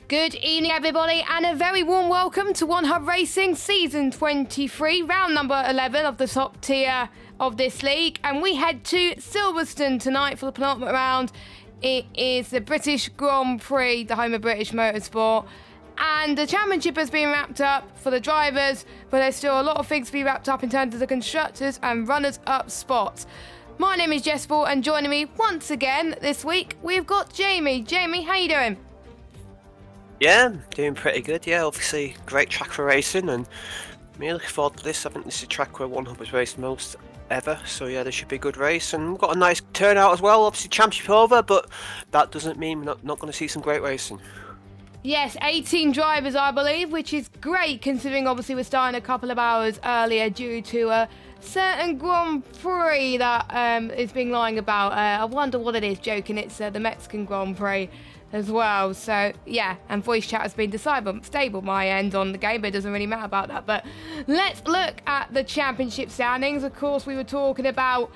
Good evening, everybody, and a very warm welcome to One Hub Racing Season 23, round number 11 of the top tier of this league. And we head to Silverstone tonight for the penultimate round. It is the British Grand Prix, the home of British Motorsport. And the championship has been wrapped up for the drivers, but there's still a lot of things to be wrapped up in terms of the constructors and runners-up spots. My name is GeForce, and joining me once again this week, we've got Jamie. Jamie, how you doing? Yeah, doing pretty good. Yeah, obviously great track for racing, and I'm really looking forward to this. I think this is a track where One Hub has raced most ever, so yeah, this should be a good race, and we've got a nice turnout as well. Obviously championship over, but that doesn't mean we're not going to see some great racing. Yes, 18 drivers, I believe, which is great considering obviously we're starting a couple of hours earlier due to a certain Grand Prix that is being lying about. I wonder what it is, joking, it's the Mexican Grand Prix as well. So yeah, and voice chat has been stable my end on the game, but it doesn't really matter about that. But let's look at the championship standings. Of course, we were talking about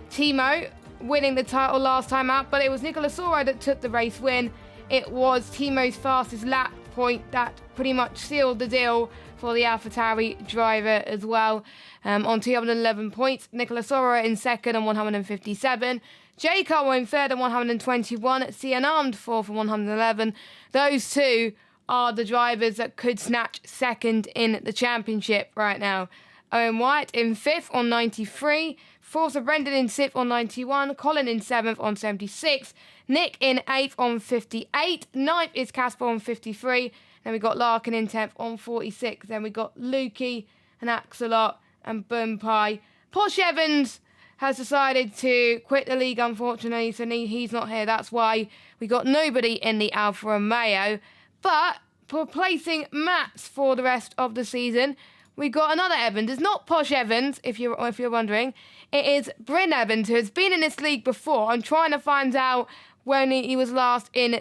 Timo winning the title last time out, but it was Nicola Soro that took the race win. It was Timo's fastest lap point that pretty much sealed the deal for the AlphaTauri driver as well. On 211 points, Nicola Soro in second on 157. J. Carwell in third on 121. Cian Armed fourth on 111. Those two are the drivers that could snatch second in the championship right now. Owen White in fifth on 93. Fourth are Brendan in sixth on 91. Colin in seventh on 76. Nick in eighth on 58. Ninth is Casper on 53. Then we got Larkin in 10th on 46. Then we got Lukey and Axelot and Bumpai. Posh Evans has decided to quit the league, unfortunately, so he's not here. That's why we got nobody in the Alfa Romeo. But replacing Mats for the rest of the season, we got another Evans. It's not Posh Evans, if you're wondering. It is Bryn Evans, who has been in this league before. I'm trying to find out when he was last in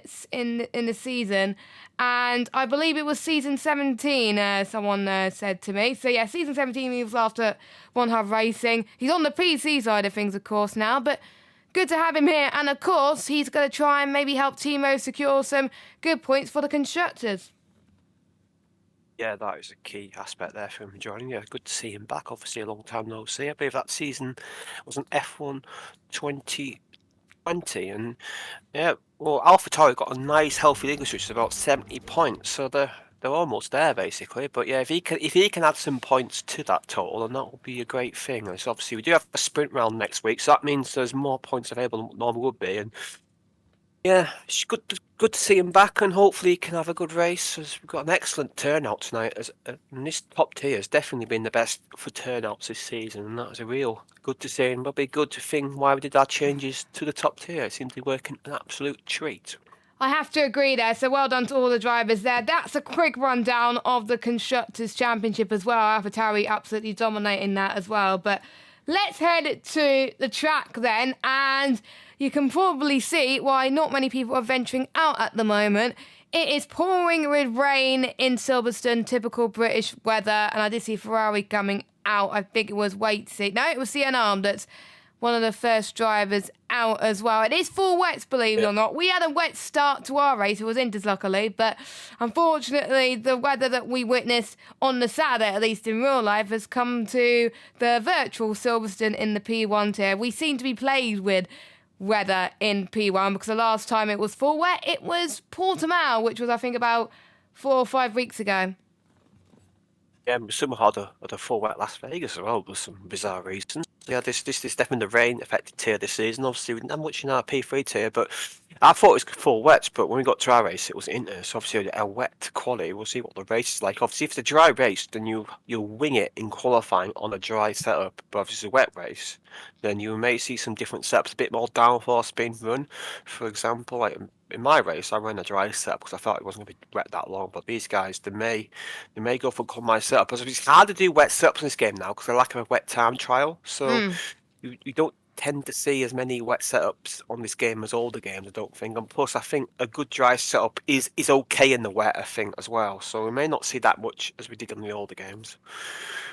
the season, and I believe it was season 17, someone said to me. So yeah, season 17 he was after One Hub Racing. He's on the PC side of things, of course, now, but good to have him here. And of course, he's going to try and maybe help Timo secure some good points for the constructors. Yeah, that is a key aspect there for him joining. Yeah, good to see him back. Obviously, a long time no see. I believe that season was an F1 2020, and yeah, well, AlphaTauri got a nice healthy league, which is about 70 points, so they're almost there basically. But yeah, if he can add some points to that total, then that will be a great thing. And so obviously we do have a sprint round next week, so that means there's more points available than what normally would be. And yeah, it's good to see him back, and hopefully he can have a good race. As we've got an excellent turnout tonight. And this top tier has definitely been the best for turnouts this season, and that was a real good to see. And it'll be good to think why we did our changes to the top tier. It seems to be working an absolute treat. I have to agree there, so well done to all the drivers there. That's a quick rundown of the Constructors' Championship as well. AlphaTauri absolutely dominating that as well. But let's head to the track then, and you can probably see why not many people are venturing out at the moment. It is pouring with rain in Silverstone, typical British weather, and I did see Ferrari coming out. I think it was it was Cian Armed that's one of the first drivers out as well. It is full wets, believe it or not. We had a wet start to our race. It was indoors, luckily, but unfortunately, the weather that we witnessed on the Saturday, at least in real life, has come to the virtual Silverstone in the P1 tier. We seem to be plagued with weather in P1 because the last time it was full wet, it was Portimao, which was, I think, about 4 or 5 weeks ago. Yeah, some had a full wet Las Vegas as well, with some bizarre reasons. Yeah, this is definitely the rain affected tier this season. Obviously, we didn't have much in our P3 tier, but I thought it was full wet. But when we got to our race, it was inter. So obviously, a wet quali. We'll see what the race is like. Obviously, if it's a dry race, then you'll wing it in qualifying on a dry setup. But if it's a wet race, then you may see some different setups, a bit more downforce being run. For example, like in my race, I ran a dry setup because I thought it wasn't going to be wet that long. But these guys, they may go for my setup. Because it's hard to do wet setups in this game now because of the lack of a wet time trial. So you don't tend to see as many wet setups on this game as older games, I don't think. And plus, I think a good dry setup is okay in the wet, I think, as well. So we may not see that much as we did on the older games.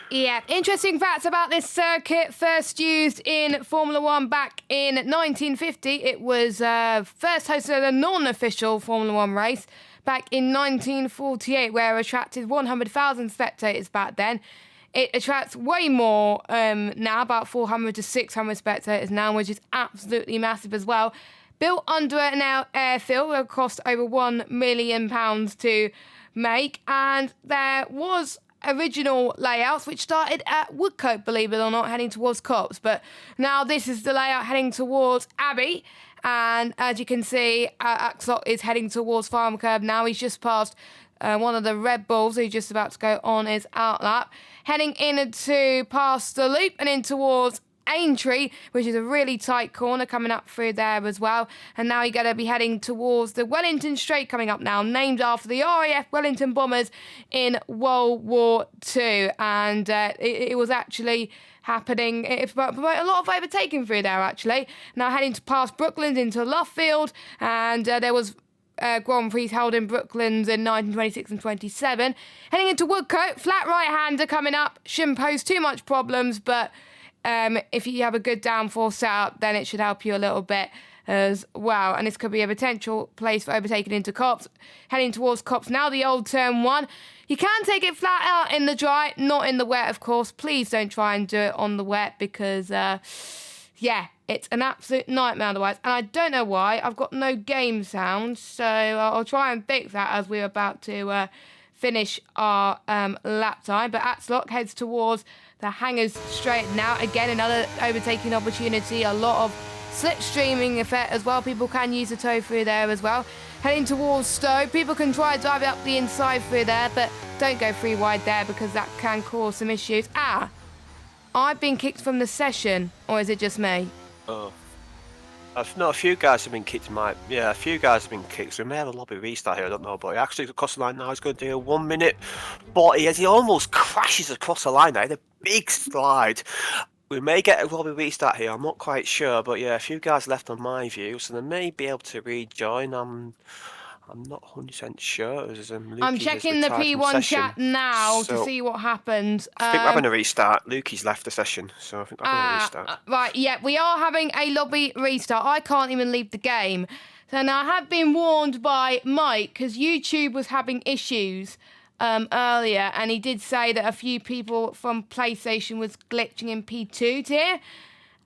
Yeah, interesting facts about this circuit. First used in Formula One back in 1950. It was first hosted at a non-official Formula One race back in 1948, where it attracted 100,000 spectators back then. It attracts way more now, about 400 to 600 spectators now, which is absolutely massive as well. Built under an airfield, it cost over £1 million to make, and there was original layouts which started at Woodcote, believe it or not, heading towards Copse, but now this is the layout heading towards Abbey, and as you can see, Axel is heading towards Farm Curb now. He's just passed one of the Red Bulls. He's just about to go on his outlap, heading into past the loop and in towards Aintree, which is a really tight corner coming up through there as well. And now you're going to be heading towards the Wellington Straight coming up now, named after the RAF Wellington bombers in World War II. And it was actually happening. It promoted a lot of overtaking through there, actually. Now heading to past Brooklands into Luffield, and there was Grand Prix held in Brooklands in 1926 and 27. Heading into Woodcote, flat right-hander coming up. Shouldn't pose too much problems, but if you have a good downforce setup, then it should help you a little bit as well. And this could be a potential place for overtaking into Copse. Heading towards Copse now, the old turn 1. You can take it flat out in the dry, not in the wet, of course. Please don't try and do it on the wet because, yeah, it's an absolute nightmare otherwise. And I don't know why. I've got no game sound, so I'll try and fix that as we're about to finish our lap time. But Axlock heads towards the Hangers Straight now. Again, another overtaking opportunity. A lot of slipstreaming effect as well. People can use the toe through there as well. Heading towards Stowe. People can try to drive it up the inside through there, but don't go free wide there because that can cause some issues. I've been kicked from the session, or is it just me? Oh. No, a few guys have been kicked. A few guys have been kicked. So we may have a lobby restart here, I don't know. But he actually across the line now. He's going to do a 1 minute 40 as he almost crashes across the line. There, had a big slide. We may get a lobby restart here. I'm not quite sure, but yeah, a few guys left on my view, so they may be able to rejoin. I'm not 100% sure. I'm checking the P1 chat now to see what happened. I think we're having a restart. Lukey's left the session, so I think we're having a restart. Right, yeah, we are having a lobby restart. I can't even leave the game. So now I have been warned by Mike, because YouTube was having issues earlier, and he did say that a few people from PlayStation was glitching in P2 tier.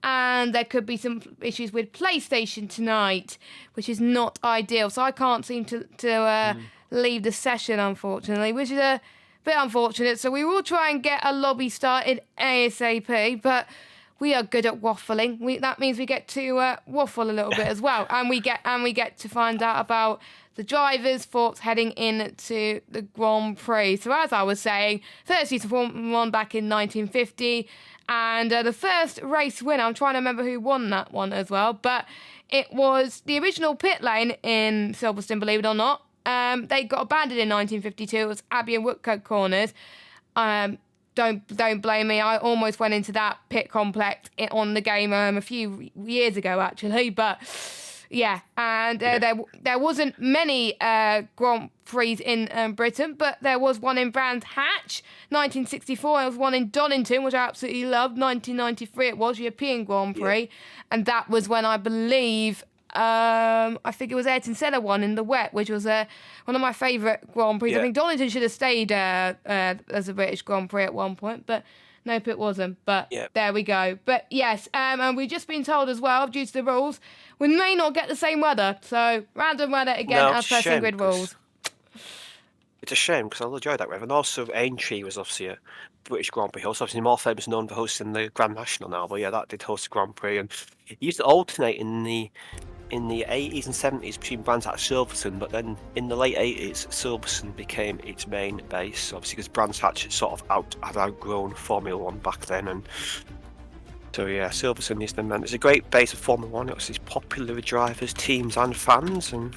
And there could be some issues with PlayStation tonight, which is not ideal. So I can't seem to leave the session, unfortunately, which is a bit unfortunate. So we will try and get a lobby started ASAP, but we are good at waffling. That means we get to waffle a little bit as well, and we get to find out about the drivers' thoughts heading into the Grand Prix. So as I was saying, first used to Formula 1 back in 1950. And the first race winner, I'm trying to remember who won that one as well, but it was the original pit lane in Silverstone, believe it or not. They got abandoned in 1952. It was Abbey and Woodcote corners. Don't blame me. I almost went into that pit complex on the game a few years ago, actually, but yeah, and there wasn't many Grand Prix in Britain, but there was one in Brands Hatch, 1964. There was one in Donington, which I absolutely loved. 1993 it was, European Grand Prix, and that was when I believe, I think it was Ayrton Senna won in the wet, which was one of my favourite Grand Prix. I think Donington should have stayed as a British Grand Prix at one point, but nope, it wasn't. But there we go. But yes, and we've just been told as well, due to the rules, we may not get the same weather. So random weather again as per SimGrid rules. It's a shame because I enjoyed that weather. And also Aintree was obviously a British Grand Prix host, obviously more famous known for hosting the Grand National now. But yeah, that did host the Grand Prix, and it used to alternate in the 80s and 70s between Brands Hatch Silverstone, but then in the late 80s, Silverstone became its main base, obviously because Brands Hatch sort of had outgrown Formula 1 back then, and so yeah, Silverstone is the man. It's a great base of Formula 1. It's popular with drivers, teams and fans, and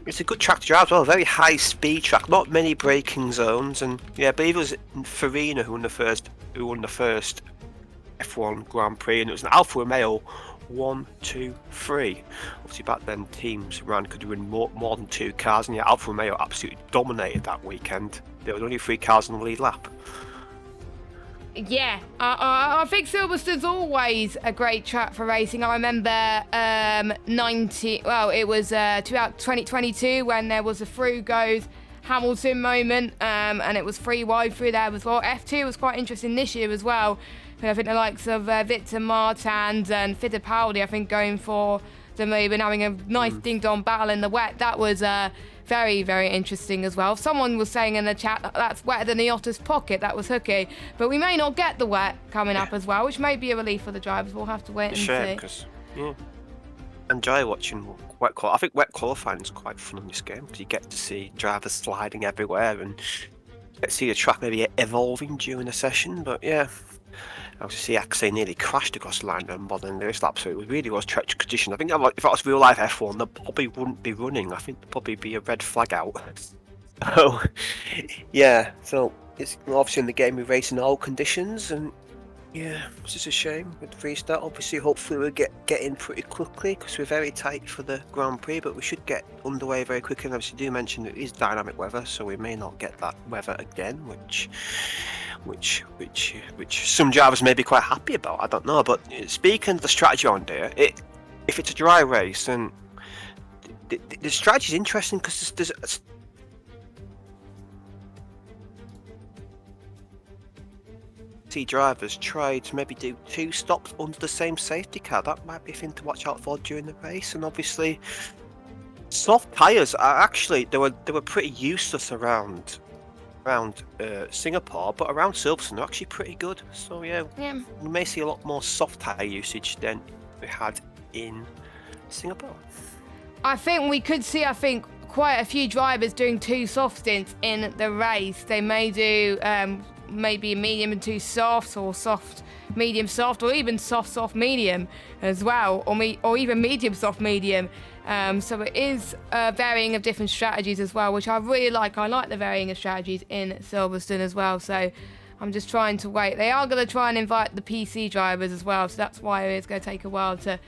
it's a good track to drive as well, a very high speed track, not many braking zones, and yeah, I believe it was Farina who won the first F1 Grand Prix, and it was an Alfa Romeo 1, 2, 3. Obviously, back then teams could win more than 2 cars, and Alfa Romeo absolutely dominated that weekend. There were only 3 cars on the lead lap. Yeah, I think Silverstone's always a great track for racing. I remember it was throughout 2022 when there was a through goes Hamilton moment, and it was free wide through there as well. F2 was quite interesting this year as well. And I think the likes of Victor Martins and Fittipaldi, I think, going for the move and having a nice ding-dong battle in the wet. That was very, very interesting as well. Someone was saying in the chat that's wetter than the Otter's pocket. That was hooky. But we may not get the wet coming up as well, which may be a relief for the drivers. We'll have to wait and see. Because I enjoy watching wet qualifying. I think wet qualifying is quite fun in this game because you get to see drivers sliding everywhere and get to see the track maybe evolving during the session. But yeah, I was see Axel nearly crashed across the line on the nearest lap, so it really was treacherous condition. I think if that was real life F1, they probably wouldn't be running. I think there'd probably be a red flag out. So yeah, so it's obviously in the game we race in all conditions, and yeah, it's just a shame with the restart. Obviously, hopefully we'll get in pretty quickly because we're very tight for the Grand Prix, but we should get underway very quickly. And obviously, do mention it is dynamic weather, so we may not get that weather again, which some drivers may be quite happy about. I don't know, but speaking of the strategy on there, if it's a dry race, then the strategy is interesting because there's drivers try to maybe do 2 stops under the same safety car. That might be a thing to watch out for during the race. And obviously, soft tyres are actually they were pretty useless around Singapore, but around Silverstone they're actually pretty good. So yeah, we may see a lot more soft tyre usage than we had in Singapore. I think we could see quite a few drivers doing 2 soft stints in the race. They may do maybe medium and 2 softs, or soft, medium, soft, or even soft, medium as well, or even medium, soft, medium. So it is varying of different strategies as well, which I really like. I like the varying of strategies in Silverstone as well. So I'm just trying to wait. They are going to try and invite the PC drivers as well, so that's why it's going to take a while to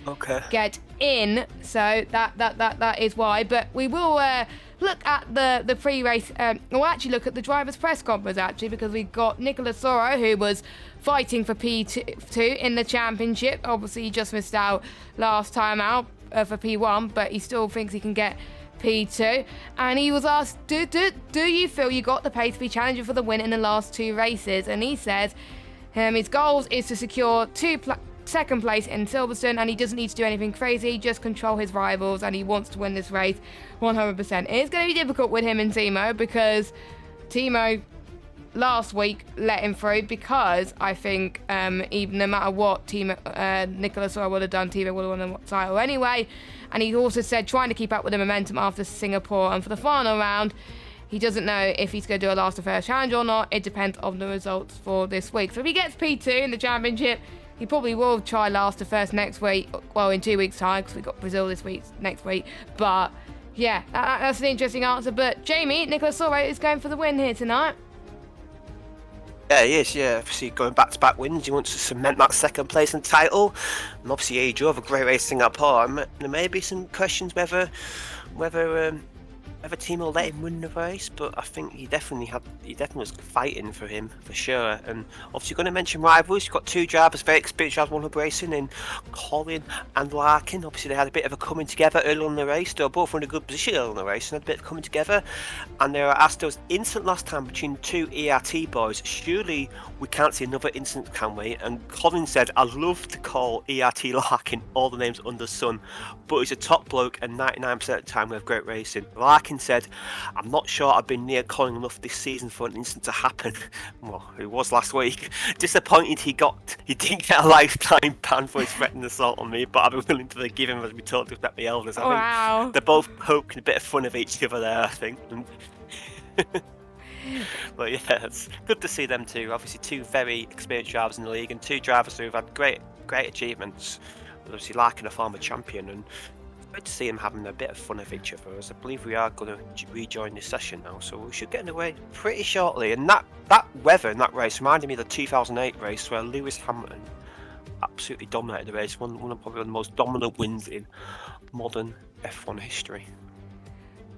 get in. So that is why. But we will look at the pre-race, or actually look at the drivers' press conference actually, because we've got Nicola Soro, who was fighting for P2 in the championship. Obviously, he just missed out last time out for P1, but he still thinks he can get P2, and he was asked, do you feel you got the pace to be challenging for the win in the last 2 races? And he says his goals is to secure second place in Silverstone, and he doesn't need to do anything crazy, just control his rivals, and he wants to win this race 100%. It's going to be difficult with him and Timo, because Timo last week let him through, because I think even no matter what Nicola Soro would have done, Timo would have won the title anyway. And he also said trying to keep up with the momentum after Singapore, and for the final round he doesn't know if he's going to do a last to first challenge or not. It depends on the results for this week. So if he gets P2 in the championship, he probably will try last to first next week, well, in 2 weeks time, because we've got Brazil next week. But yeah, that's an interesting answer. But Jamie, Nicola Soro is going for the win here tonight. Yeah, he is, yeah. Obviously, going back-to-back wins, he wants to cement that second place and title. And obviously, he drove a great race in Singapore. And there may be some questions whether team will let him win the race, but I think he definitely was fighting for him for sure. And obviously, going to mention rivals. You've got 2 drivers, very experienced drivers, one racing in Colin and Larkin. Obviously, they had a bit of a coming together early on in the race. They were both in a good position early on the race and had a bit of coming together. And they were asked, there was incident last time between 2 ERT boys. Surely we can't see another incident, can we? And Colin said, I'd love to call ERT Larkin all the names under the sun, but he's a top bloke, and 99% of the time we have great racing. Larkin said, I'm not sure I've been near Colin enough this season for an incident to happen. Well, it was last week. Disappointed he didn't get a lifetime ban for his threatened assault on me, but I'll be willing to forgive him as we talk to respect the elders. I think they're both poking a bit of fun of each other there, I think. But yeah, it's good to see them too. Obviously, 2 very experienced drivers in the league, and 2 drivers who've had great achievements. Obviously, Larkin, a former champion, and it's great to see him having a bit of fun of each other. As I believe we are going to rejoin this session now, so we should get underway pretty shortly. And that weather in that race reminded me of the 2008 race where Lewis Hamilton absolutely dominated the race. One of probably the most dominant wins in modern F1 history.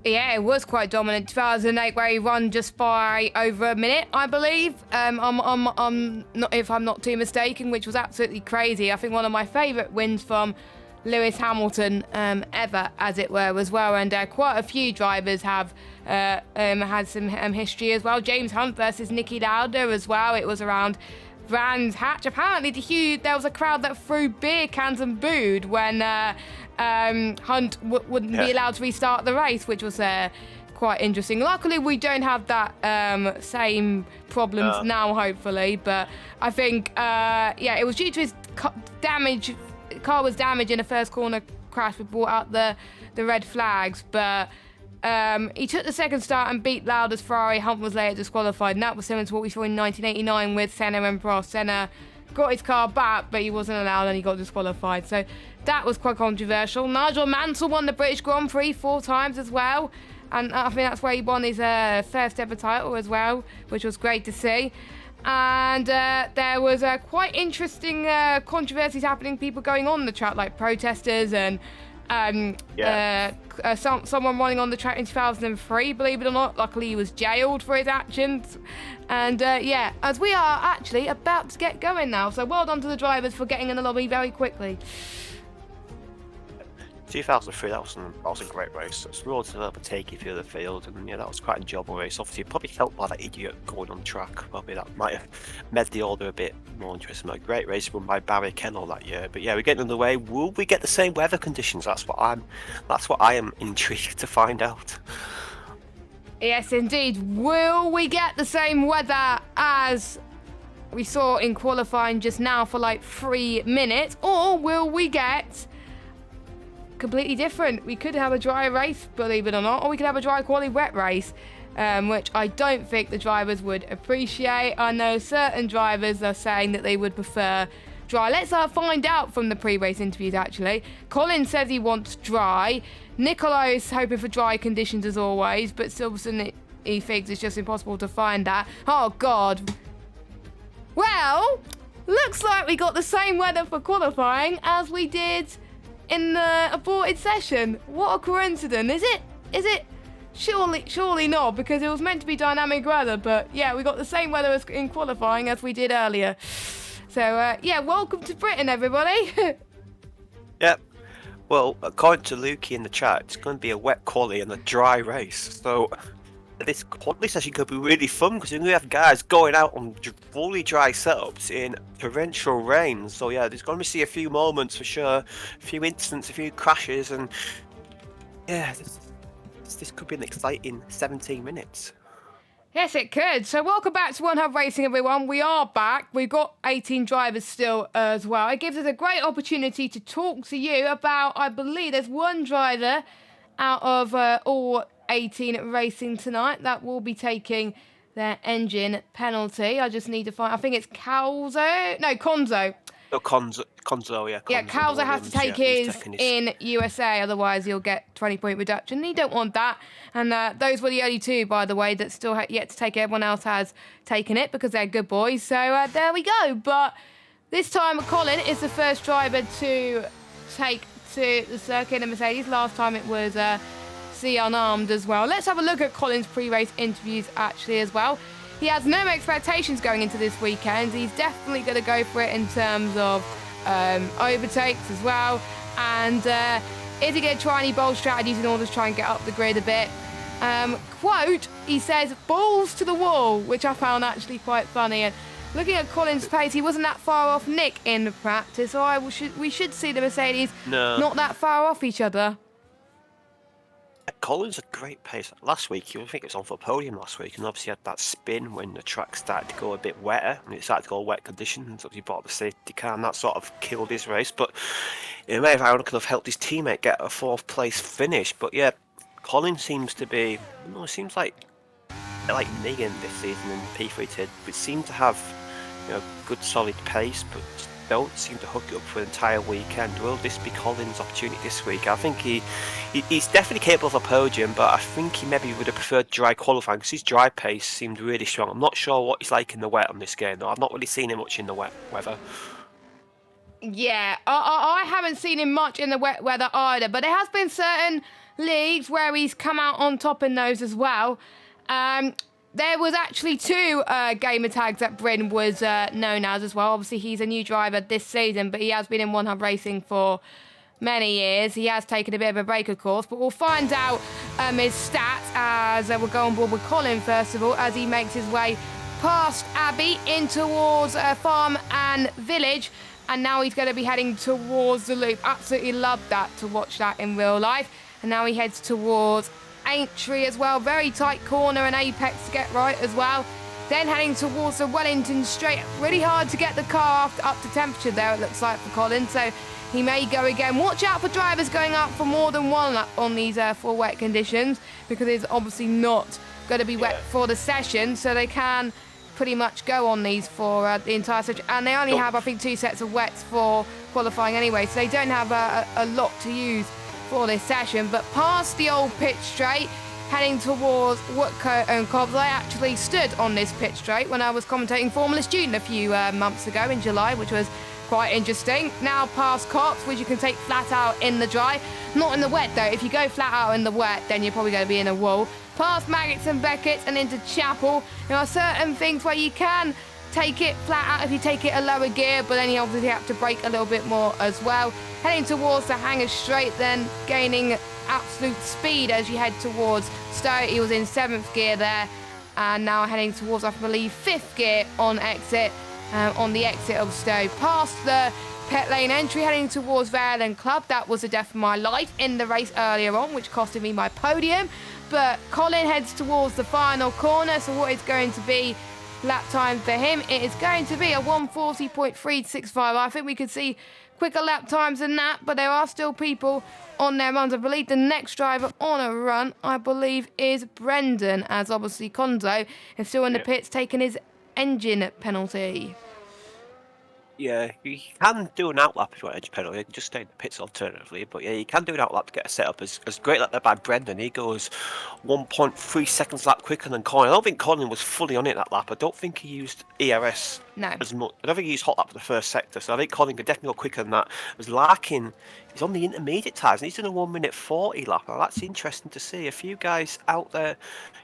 Yeah, it was quite dominant. 2008, where he won just by over a minute, I believe. I'm not, if I'm not too mistaken, which was absolutely crazy. I think one of my favourite wins from Lewis Hamilton ever, as it were, as well. And quite a few drivers have had some history as well. James Hunt versus Niki Lauda as well. It was around Brands Hatch. Apparently, there was a crowd that threw beer cans and booed when Hunt wouldn't be allowed to restart the race, which was quite interesting. Luckily, we don't have that same problems now, hopefully. But I think, it was due to his damage. The car was damaged in a first corner crash. We brought out the red flags, but he took the second start and beat Lauda's Ferrari. Hunt was later disqualified, and that was similar to what we saw in 1989 with Senna and Prost. Senna got his car back, but he wasn't allowed and he got disqualified. So that was quite controversial. Nigel Mansell won the British Grand Prix 4 times as well, and I think that's where he won his first ever title as well, which was great to see. And there was quite interesting controversies happening, people going on the track, like protesters and someone running on the track in 2003, believe it or not. Luckily, he was jailed for his actions. And as we are actually about to get going now, so well done to the drivers for getting in the lobby very quickly. 2003, that was a great race. It was relatively overtaking through the field, and that was quite an enjoyable race. Obviously, probably helped by that idiot going on track. Probably that might have made the order a bit more interesting. A great race run by Barry Kennel that year. But yeah, we're getting underway. Will we get the same weather conditions? That's what I am intrigued to find out. Yes, indeed. Will we get the same weather as we saw in qualifying just now for like 3 minutes, or will we get completely different? We could have a dry race, believe it or not, or we could have a dry quality wet race, which I don't think the drivers would appreciate. I know certain drivers are saying that they would prefer dry. Let's find out from the pre-race interviews, actually. Colin says he wants dry. Nicola is hoping for dry conditions as always, but Silverson, he thinks it's just impossible to find that. Oh, God. Well, looks like we got the same weather for qualifying as we did in the aborted session. What a coincidence. Is it? Surely not, because it was meant to be dynamic weather, but yeah, we got the same weather as in qualifying as we did earlier. So welcome to Britain, everybody. Yep. Well, according to Lukey in the chat, it's going to be a wet quali and a dry race. So this quali session could be really fun, because you're going to have guys going out on fully dry setups in torrential rain. So yeah, there's going to be a few moments for sure, a few incidents, a few crashes, and yeah, this could be an exciting 17 minutes. Yes, it could. So welcome back to One Hub Racing, everyone. We are back. We've got 18 drivers still as well. It gives us a great opportunity to talk to you about, I believe there's one driver out of all 18 racing tonight that will be taking their engine penalty. I just need to find, I think it's Conzo. Oh, Conzo, yeah. Yeah, Calza has to take his in USA, otherwise he'll get 20-point reduction. You don't want that. And those were the only two, by the way, that still yet to take it. Everyone else has taken it because they're good boys. So there we go. But this time, Colin is the first driver to take to the circuit in Mercedes. Last time it was C Unarmed as well. Let's have a look at Colin's pre-race interviews actually as well. He has no expectations going into this weekend. He's definitely going to go for it in terms of overtakes as well. And is he going to try any bold strategies in order to try and get up the grid a bit? Quote, he says, balls to the wall, which I found actually quite funny. And looking at Colin's pace, he wasn't that far off Nick in the practice, so we should see the Mercedes not that far off each other. Colin's a great pace. Last week, I think it was on for the podium last week, and obviously had that spin when the track started to go a bit wetter, and it started to go wet conditions. Obviously, brought the safety car, and that sort of killed his race. But it may have helped his teammate get a 4th place finish. But yeah, Colin seems to be, it seems like Megan this season in P3 TID, but seem to have good solid pace, but don't seem to hook it up for the entire weekend. Will this be Colin's opportunity this week? I think he's definitely capable of a podium, but I think he maybe would have preferred dry qualifying because his dry pace seemed really strong. I'm not sure what he's like in the wet on this game though. I've not really seen him much in the wet weather. Yeah, I haven't seen him much in the wet weather either, but there has been certain leagues where he's come out on top in those as well. There was actually two gamer tags that Bryn was known as well. Obviously, he's a new driver this season, but he has been in One Hub Racing for many years. He has taken a bit of a break, of course, but we'll find out his stats as we'll go on board with Colin, first of all, as he makes his way past Abbey in towards Farm and Village. And now he's going to be heading towards the loop. Absolutely love that, to watch that in real life. And now he heads towards Aintree as well. Very tight corner and apex to get right as well. Then heading towards the Wellington Straight. Really hard to get the car up to temperature there, it looks like, for Colin. So he may go again. Watch out for drivers going up for more than one lap on these full wet conditions, because it's obviously not going to be wet for the session. So they can pretty much go on these for the entire session, and they only have, I think, 2 sets of wets for qualifying anyway, so they don't have a lot to use for this session. But past the old pit straight, heading towards Woodcote and Cobbs. I actually stood on this pit straight when I was commentating Formula Student a few months ago in July, which was quite interesting. Now past Cox, which you can take flat out in the dry, not in the wet though. If you go flat out in the wet, then you're probably going to be in a wall. Past Maggots and Beckett's and into Chapel. There are certain things where you can take it flat out if you take it a lower gear, but then you obviously have to brake a little bit more as well. Heading towards the Hanger Straight, then gaining absolute speed as you head towards Stowe. He was in 7th gear there, and now heading towards, I believe, 5th gear on exit, on the exit of Stowe. Past the pit lane entry, heading towards Vale and Club. That was the death of my life in the race earlier on, which costed me my podium. But Colin heads towards the final corner, so what is going to be lap time for him? It is going to be a 1:40.365. I think we could see quicker lap times than that, but there are still people on their runs. I believe the next driver on a run, I believe, is Brendan, as obviously Konzo is still in the pits taking his engine penalty. Yeah, you can do an outlap if you want edge penalty. You can just stay in the pits alternatively. But yeah, you can do an outlap to get a setup. As great like that by Brendan. He goes 1.3 seconds lap quicker than Colin. I don't think Colin was fully on it that lap. I don't think he used ERS as much. I don't think he used hot lap for the first sector. So I think Colin could definitely go quicker than that. As Larkin, he's on the intermediate tyres and he's done a 1:40 lap. Now that's interesting to see. A few guys out there.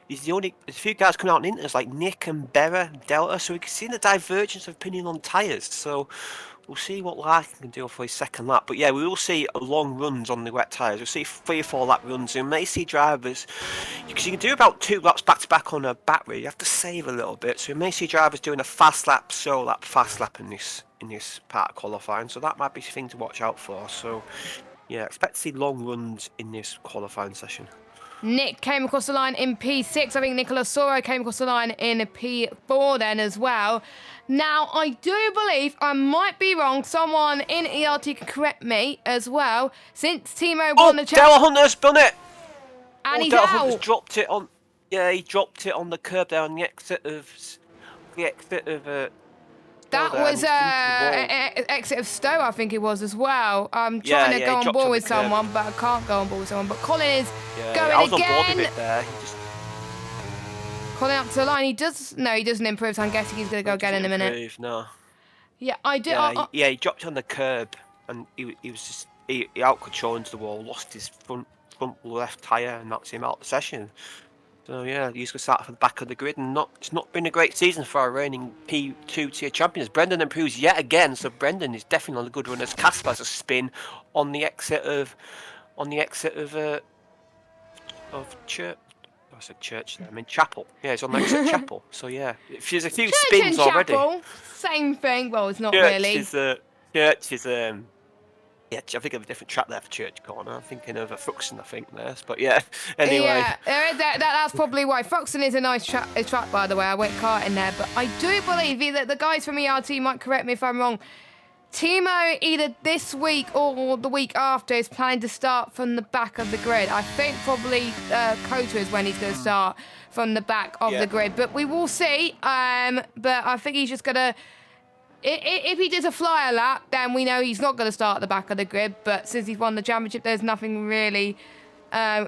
There's a few guys coming out in inters like Nick and Berra, Delta, so we can see the divergence of opinion on tyres. So we'll see what Larkin can do for his second lap. But yeah, we will see long runs on the wet tyres. We'll see 3 or 4 lap runs. We may see drivers, because you can do about 2 laps back to back on a battery. You have to save a little bit. So we may see drivers doing a fast lap, slow lap, fast lap in this part of qualifying. So that might be a thing to watch out for. So yeah, expect to see long runs in this qualifying session. Nick came across the line in P6. I think Nicolas Soro came across the line in P4 then as well. Now, I do believe, I might be wrong, someone in ERT can correct me as well, since Timo won the Dale Hunter's done it! And he's Dale out. Hunter's dropped it on... Yeah, he dropped it on the curb there on the exit of... That was exit of Stowe, I think it was as well. I'm trying to go on board with someone, but I can't go on board with someone. But Colin is going I was again. on board with it there. Colin up to the line. He doesn't improve, so I'm guessing he's going to go again in a minute. No. Yeah, I do. Yeah, he dropped on the curb, and he was just out control into the wall, lost his front left tyre, and knocked him out of the session. So yeah, he's going to start from the back of the grid, and it's not been a great season for our reigning P2 tier champions. Brendan improves yet again, so Brendan is definitely on a good run as Casper has a spin on the exit of Church. I said church there. I mean Chapel. Yeah, he's on the exit of Chapel. So yeah, there's a few Church spins and already. Chapel, same thing. Well, it's not Church really. Church is yeah, I think of a different track there for Church Corner. I'm thinking of a Fruxton, I think there. But yeah, anyway. Yeah, that's probably why. Fruxton is a nice track, by the way. I went karting there. But I do believe that the guys from ERT might correct me if I'm wrong. Timo, either this week or the week after, is planning to start from the back of the grid. I think probably Kota is when he's going to start from the back of the grid. But we will see. But I think he's just going to... If he does a flyer lap, then we know he's not going to start at the back of the grid. But since he's won the championship, there's nothing really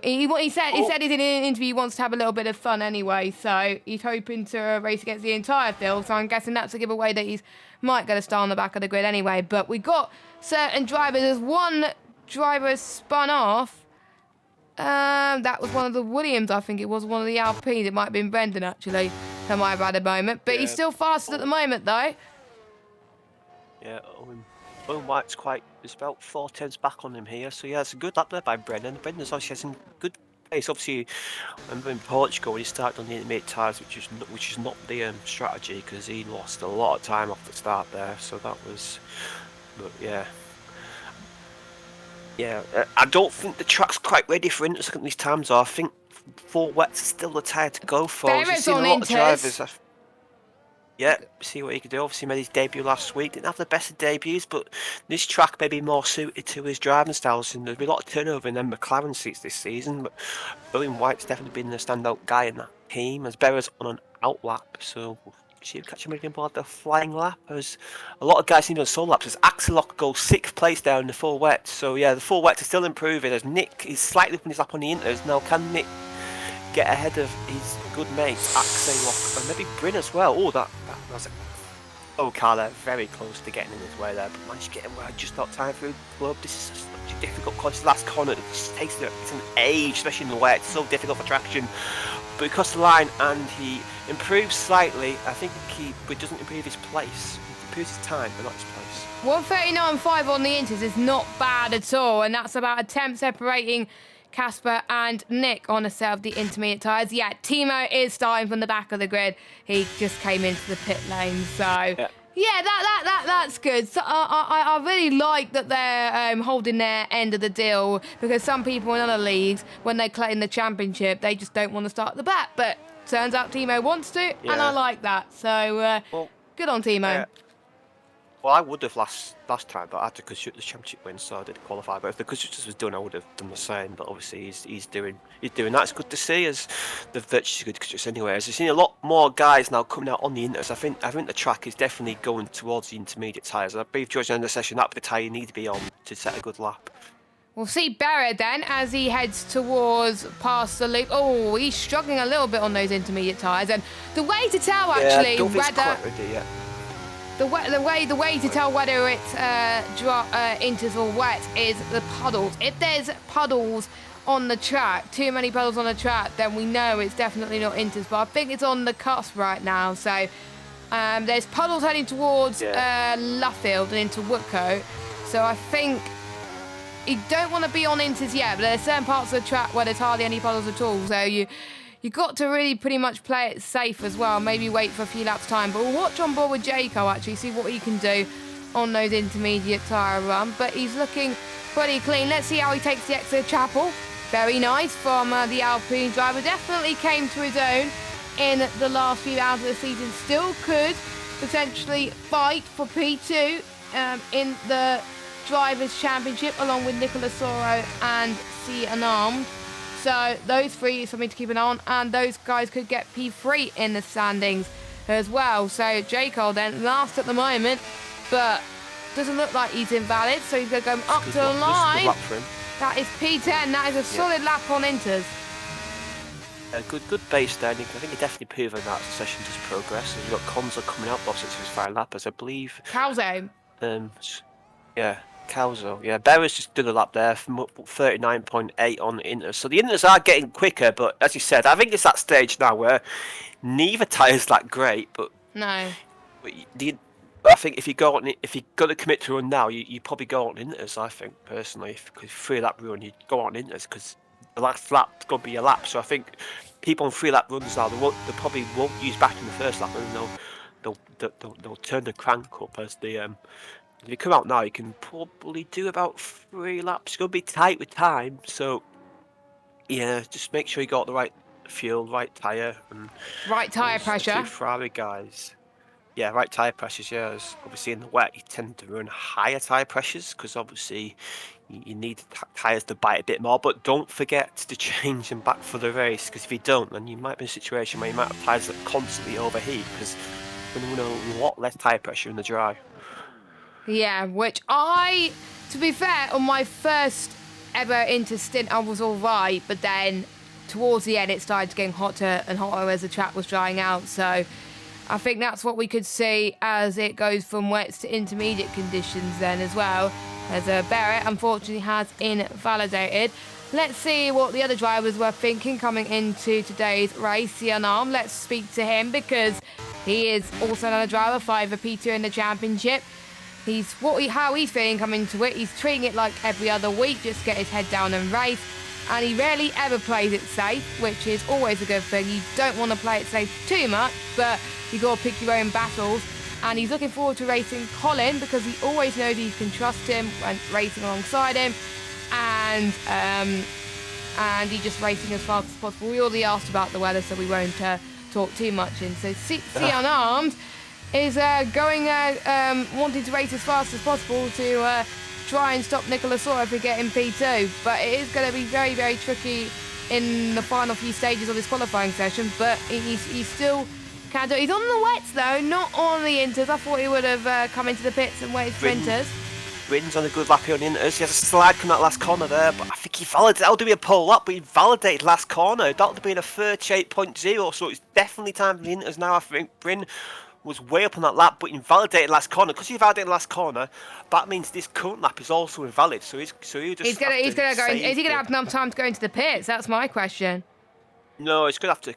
He said in an interview he wants to have a little bit of fun anyway, so he's hoping to race against the entire field. So I'm guessing that's a giveaway that he's might get a star on the back of the grid anyway. But we got certain drivers. There's one driver has spun off. That was one of the Williams, I think it was one of the Alpines. It might have been Brendan actually. That might have had a moment, but he's still fastest at the moment though. Yeah, Owen White's there's about 4 tenths back on him here, so yeah, it's a good lap there by Brendan. Brendan's obviously has some good pace. Obviously, I remember in Portugal when he started on the intermediate tyres, which is not the strategy, because he lost a lot of time off the start there. So that was, but yeah. Yeah, I don't think the track's quite ready for Inters looking at these times. I think 4 wets is still the tyre to go for. There is on a lot of Inters. drivers. Yeah, see what he could do. Obviously made his debut last week. Didn't have the best of debuts, but this track may be more suited to his driving styles. And there'll be a lot of turnover in them McLaren seats this season. But Owen White's definitely been the standout guy in that team. As Berra's on an outlap, so we'll see if catch him again aboard the flying lap. As a lot of guys seem to do solo laps. As Axelock goes 6th place down in the 4 wets. So yeah, the 4 wets are still improving. As Nick is slightly upping his lap on the Inters. Now can Nick get ahead of his good mates Axelock and maybe Bryn as well? Oh, that was a car there, very close to getting in his way there, but managed to get him where just not time through the club. This is such a difficult course. The last corner, it takes an age, especially in the wet. It's so difficult for traction. But he crossed the line and he improves slightly. I think but doesn't improve his place. He improves his time, but not his place. 1:39.5 on the Inters is not bad at all, and that's about a tenth separating Casper and Nick on a set of the intermediate tyres. Yeah, Timo is starting from the back of the grid. He just came into the pit lane, so yeah, that's good. So I really like that they're holding their end of the deal, because some people in other leagues, when they claim the championship, they just don't want to start at the back. But turns out Timo wants to, and I like that. So good on Timo. Well, I would have last time, but I had to Constructors Championship win, so I did qualify. But if the Constructors was done, I would have done the same. But obviously, he's doing that. It's good to see, as the virtually good Constructors anyway. As I've seen a lot more guys now coming out on the Inters. I think the track is definitely going towards the intermediate tyres. I believe towards the end of the session, that's the tyre you need to be on to set a good lap. We'll see Berra then as he heads towards past the loop. Oh, he's struggling a little bit on those intermediate tyres, and the way to tell actually I don't think it's quite ready yet. The way to tell whether it's Inters or wet is the puddles. If there's puddles on the track, too many puddles on the track, then we know it's definitely not Inters. But I think it's on the cusp right now. So there's puddles heading towards Luffield and into Woodcote. So I think you don't want to be on Inters yet, but there's certain parts of the track where there's hardly any puddles at all. So you've got to really pretty much play it safe as well. Maybe wait for a few laps time. But we'll watch on board with Jayco actually, see what he can do on those intermediate tyre run. But he's looking pretty clean. Let's see how he takes the exit of Chapel. Very nice from the Alpine driver. Definitely came to his own in the last few hours of the season. Still could potentially fight for P2 in the Drivers' Championship along with Nicola Soro and C. Unarmed. So those three is something to keep an eye on, and those guys could get P3 in the standings as well. So J. Cole then last at the moment, but doesn't look like he's invalid, so he's going to go up to the line. That is P10. That is a solid lap on Inters. Good base there. I think he definitely proven that as the session just progressed. We've got Conzo coming up off his final lap, as I believe. Calzo. Calzo. Yeah, Berra's just did a lap there from 39.8 on Inters. So the Inters are getting quicker, but as you said, I think it's that stage now where neither tyre's that great. But no. I think if you're going to commit to a run now, you probably go on Inters. I think personally, because free lap run, you go on Inters because the last lap's going to be a lap. So I think people on free lap runs now, they probably won't use back in the first lap, and they'll turn the crank up as the. If you come out now, you can probably do about 3 laps. It's going to be tight with time, so yeah, just make sure you got the right fuel, right tyre, and right tyre pressure. 2 Ferrari guys. Yeah, right tyre pressures. Yeah, as obviously in the wet, you tend to run higher tyre pressures because obviously you need tyres to bite a bit more. But don't forget to change them back for the race, because if you don't, then you might be in a situation where you might have tyres that constantly overheat because you're going to run a lot less tyre pressure in the dry. Yeah, which to be fair, on my first ever into stint I was all right, but then towards the end it started getting hotter and hotter as the track was drying out. So I think that's what we could see as it goes from wets to intermediate conditions then as well, as Barrett unfortunately has invalidated. Let's see what the other drivers were thinking coming into today's race. Ian Arm, let's speak to him because he is also another driver, 5 for P2 in the championship. How he's feeling coming into it. He's treating it like every other week, just get his head down and race. And he rarely ever plays it safe, which is always a good thing. You don't want to play it safe too much, but you got to pick your own battles. And he's looking forward to racing Colin because he always knows he can trust him when racing alongside him. And he's just racing as fast as possible. We already asked about the weather, so we won't talk too much in. So Sion Armed is wanting to race as fast as possible to try and stop Nicolas Ora from getting P2. But it is going to be very, very tricky in the final few stages of this qualifying session. But he's still can do it. He's on the wets, though, not on the inters. I thought he would have come into the pits and waited for inters. Bryn's on a good lap here on inters. He has a slide coming out last corner there, but I think he validated. That would have been a pole lap, but he validated last corner. That would have been a 38.0, so it's definitely time for the inters now. I think Bryn was way up on that lap, but invalidated last corner. Because he validated last corner, that means this current lap is also invalid. So he's gonna go. Is he gonna have enough time to go into the pits? That's my question. No, he's gonna have to.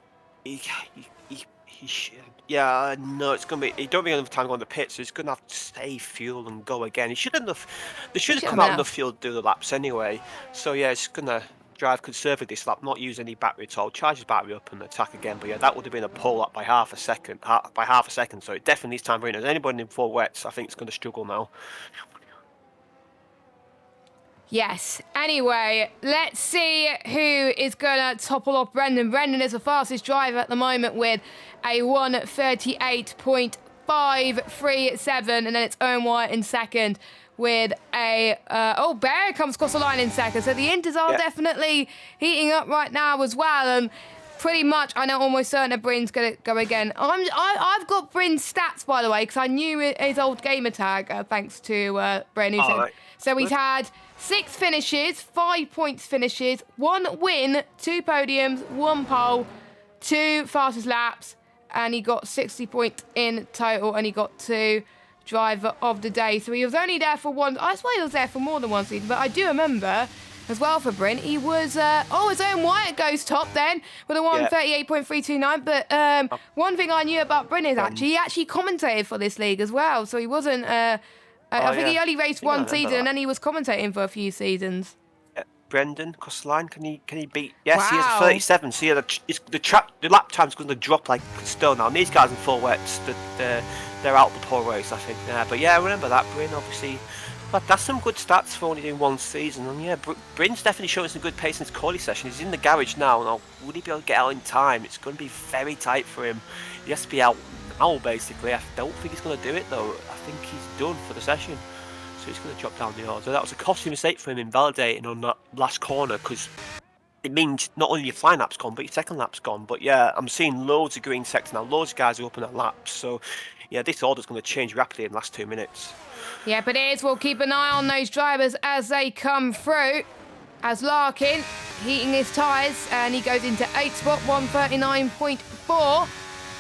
Yeah, no, it's gonna be. He don't be enough time to go in the pits, so he's gonna have to save fuel and go again. He should have enough. They should have come out enough fuel to do the laps anyway. So yeah, it's gonna drive conservatively this lap, not use any battery at all. Charge his battery up and attack again. But yeah, that would have been a pole up by half a second. So it definitely needs time for it. Anybody in full wets, I think it's gonna struggle now. Yes. Anyway, let's see who is going to topple off Brendan. Brendan is the fastest driver at the moment with a 1:38.537, and then it's Owen White in second with a... Barry comes across the line in second. So the Inters are definitely heating up right now as well. And pretty much, I know almost certain that Bryn's going to go again. I've got Bryn's stats, by the way, because I knew his old gamer tag, thanks to Bryn. Right. So he's had 6 finishes, 5 points finishes, 1 win, 2 podiums, 1 pole, 2 fastest laps, and he got 60 points in total, and he got 2 driver of the day. So he was only there for one. I swear he was there for more than one season, but I do remember as well for Bryn, he was, his own Wyatt goes top then with a 1:38.329. But one thing I knew about Bryn is he actually commentated for this league as well. So he wasn't, I think he only raced one season and then he was commentating for a few seasons. Brendan across the line, can he beat? Yes, he has a 37. So yeah, the lap time's going to drop like stone now. And these guys in full wets, they're out the pole race, I think. But yeah, I remember that. Bryn obviously, but that's some good stats for only doing one season. And yeah, Bryn's definitely showing some good pace in his quali session. He's in the garage now. Now, would he be able to get out in time? It's going to be very tight for him. He has to be out now, basically. I don't think he's going to do it though. I think he's done for the session. So he's going to drop down the order. That was a costly mistake for him invalidating on that last corner because it means not only your flying lap's gone, but your second lap's gone. But yeah, I'm seeing loads of green sector now. Loads of guys are up on that laps. So yeah, this order's going to change rapidly in the last 2 minutes. Yeah, but it is. We'll keep an eye on those drivers as they come through. As Larkin heating his tyres and he goes into 8th spot, 1:39.4.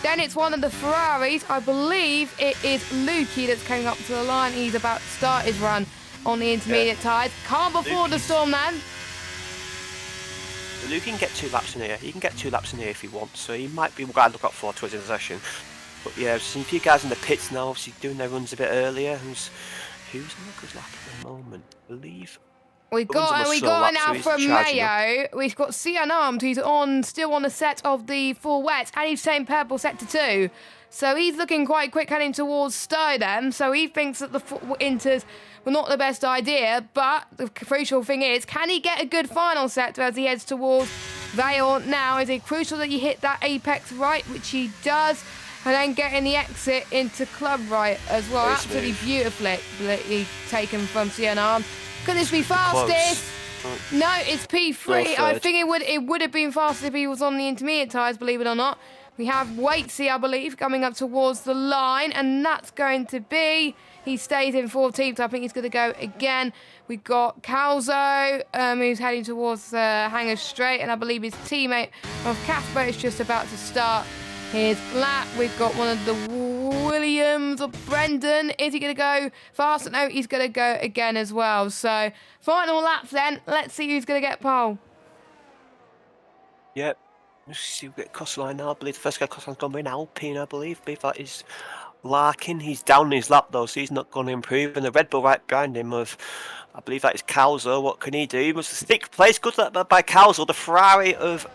Then it's one of the Ferraris. I believe it is Lukey that's coming up to the line. He's about to start his run on the intermediate tyres. Can't afford the storm, man. Luke can get 2 laps in here. He can get 2 laps in here if he wants. So he might be a guy to look out for towards the session. But yeah, I've seen a few guys in the pits now, obviously doing their runs a bit earlier. Who's on a good lap at the moment? I believe. We got now from Mayo. We've got Cian Armed, who's still on the set of the full wet, and he's saying purple sector 2. So he's looking quite quick heading towards Stowe then. So he thinks that the inters were not the best idea, but the crucial thing is, can he get a good final sector as he heads towards Vale now? Is it crucial that you hit that apex right, which he does, and then getting the exit into club right as well. Very absolutely smooth. Beautifully taken from Cian Armed. Could this be fastest? No, it's P3. I think it would have been faster if he was on the intermediate tyres, believe it or not. We have Waitsy, I believe, coming up towards the line, and that's going to be... He stays in 14th. I think he's going to go again. We've got Calzo, who's heading towards Hangar Straight, and I believe his teammate of Casper is just about to start his lap. We've got one of the Williams or Brendan. Is he going to go fast? No, he's going to go again as well. So, final laps then. Let's see who's going to get pole. Yep. Let's see, we get cross line now. I believe the first guy cross line's going to be an Alpine, I believe. I believe that is Larkin. He's down his lap though, so he's not going to improve. And the Red Bull right behind him of, I believe that is Calzo. What can he do? He was 6th place. Good lap by Calzo. The Ferrari of...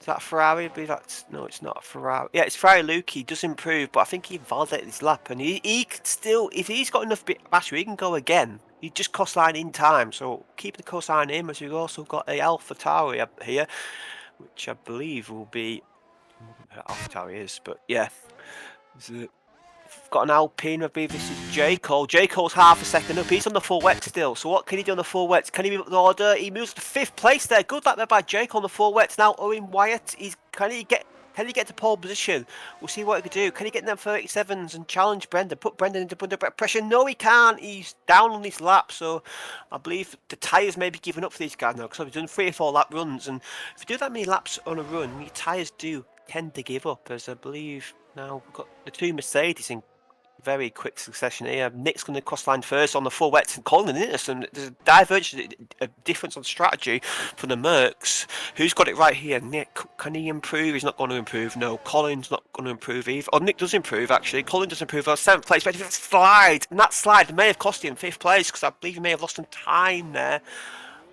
Is that Ferrari? I believe that's... No, it's not Ferrari. Yeah, it's Ferrari Luke. He does improve, but I think he invalidated his lap. And he can still... If he's got enough battery, he can go again. He just cross line in time. So keep the cross line in, as we've also got a Alpha Tauri up here, which I believe will be... Alpha Tauri is, but yeah. Got an Alpine, I believe this is J. Cole. J. Cole's half a second up. He's on the full wet still. So what can he do on the full wet? Can he move up the order? He moves to 5th place there. Good luck there by J. Cole on the full wets. Now Owen Wyatt. Can he get to pole position? We'll see what he can do. Can he get in them 37s and challenge Brendan? Put Brendan into under pressure? No, he can't. He's down on his lap. So I believe the tyres may be giving up for these guys now, because I've done 3 or 4 lap runs. And if you do that many laps on a run, your tyres do tend to give up, as I believe now we've got the 2 Mercedes in very quick succession here. Nick's going to cross line first on the full wets and Colin, isn't there? So there's a divergence, a difference on strategy for the Mercs. Who's got it right here? Nick, can he improve? He's not going to improve. No, Colin's not going to improve either. Oh, Nick does improve actually. Colin does improve. 7th place, but it's a slide, and that slide may have cost him 5th place, because I believe he may have lost some time there.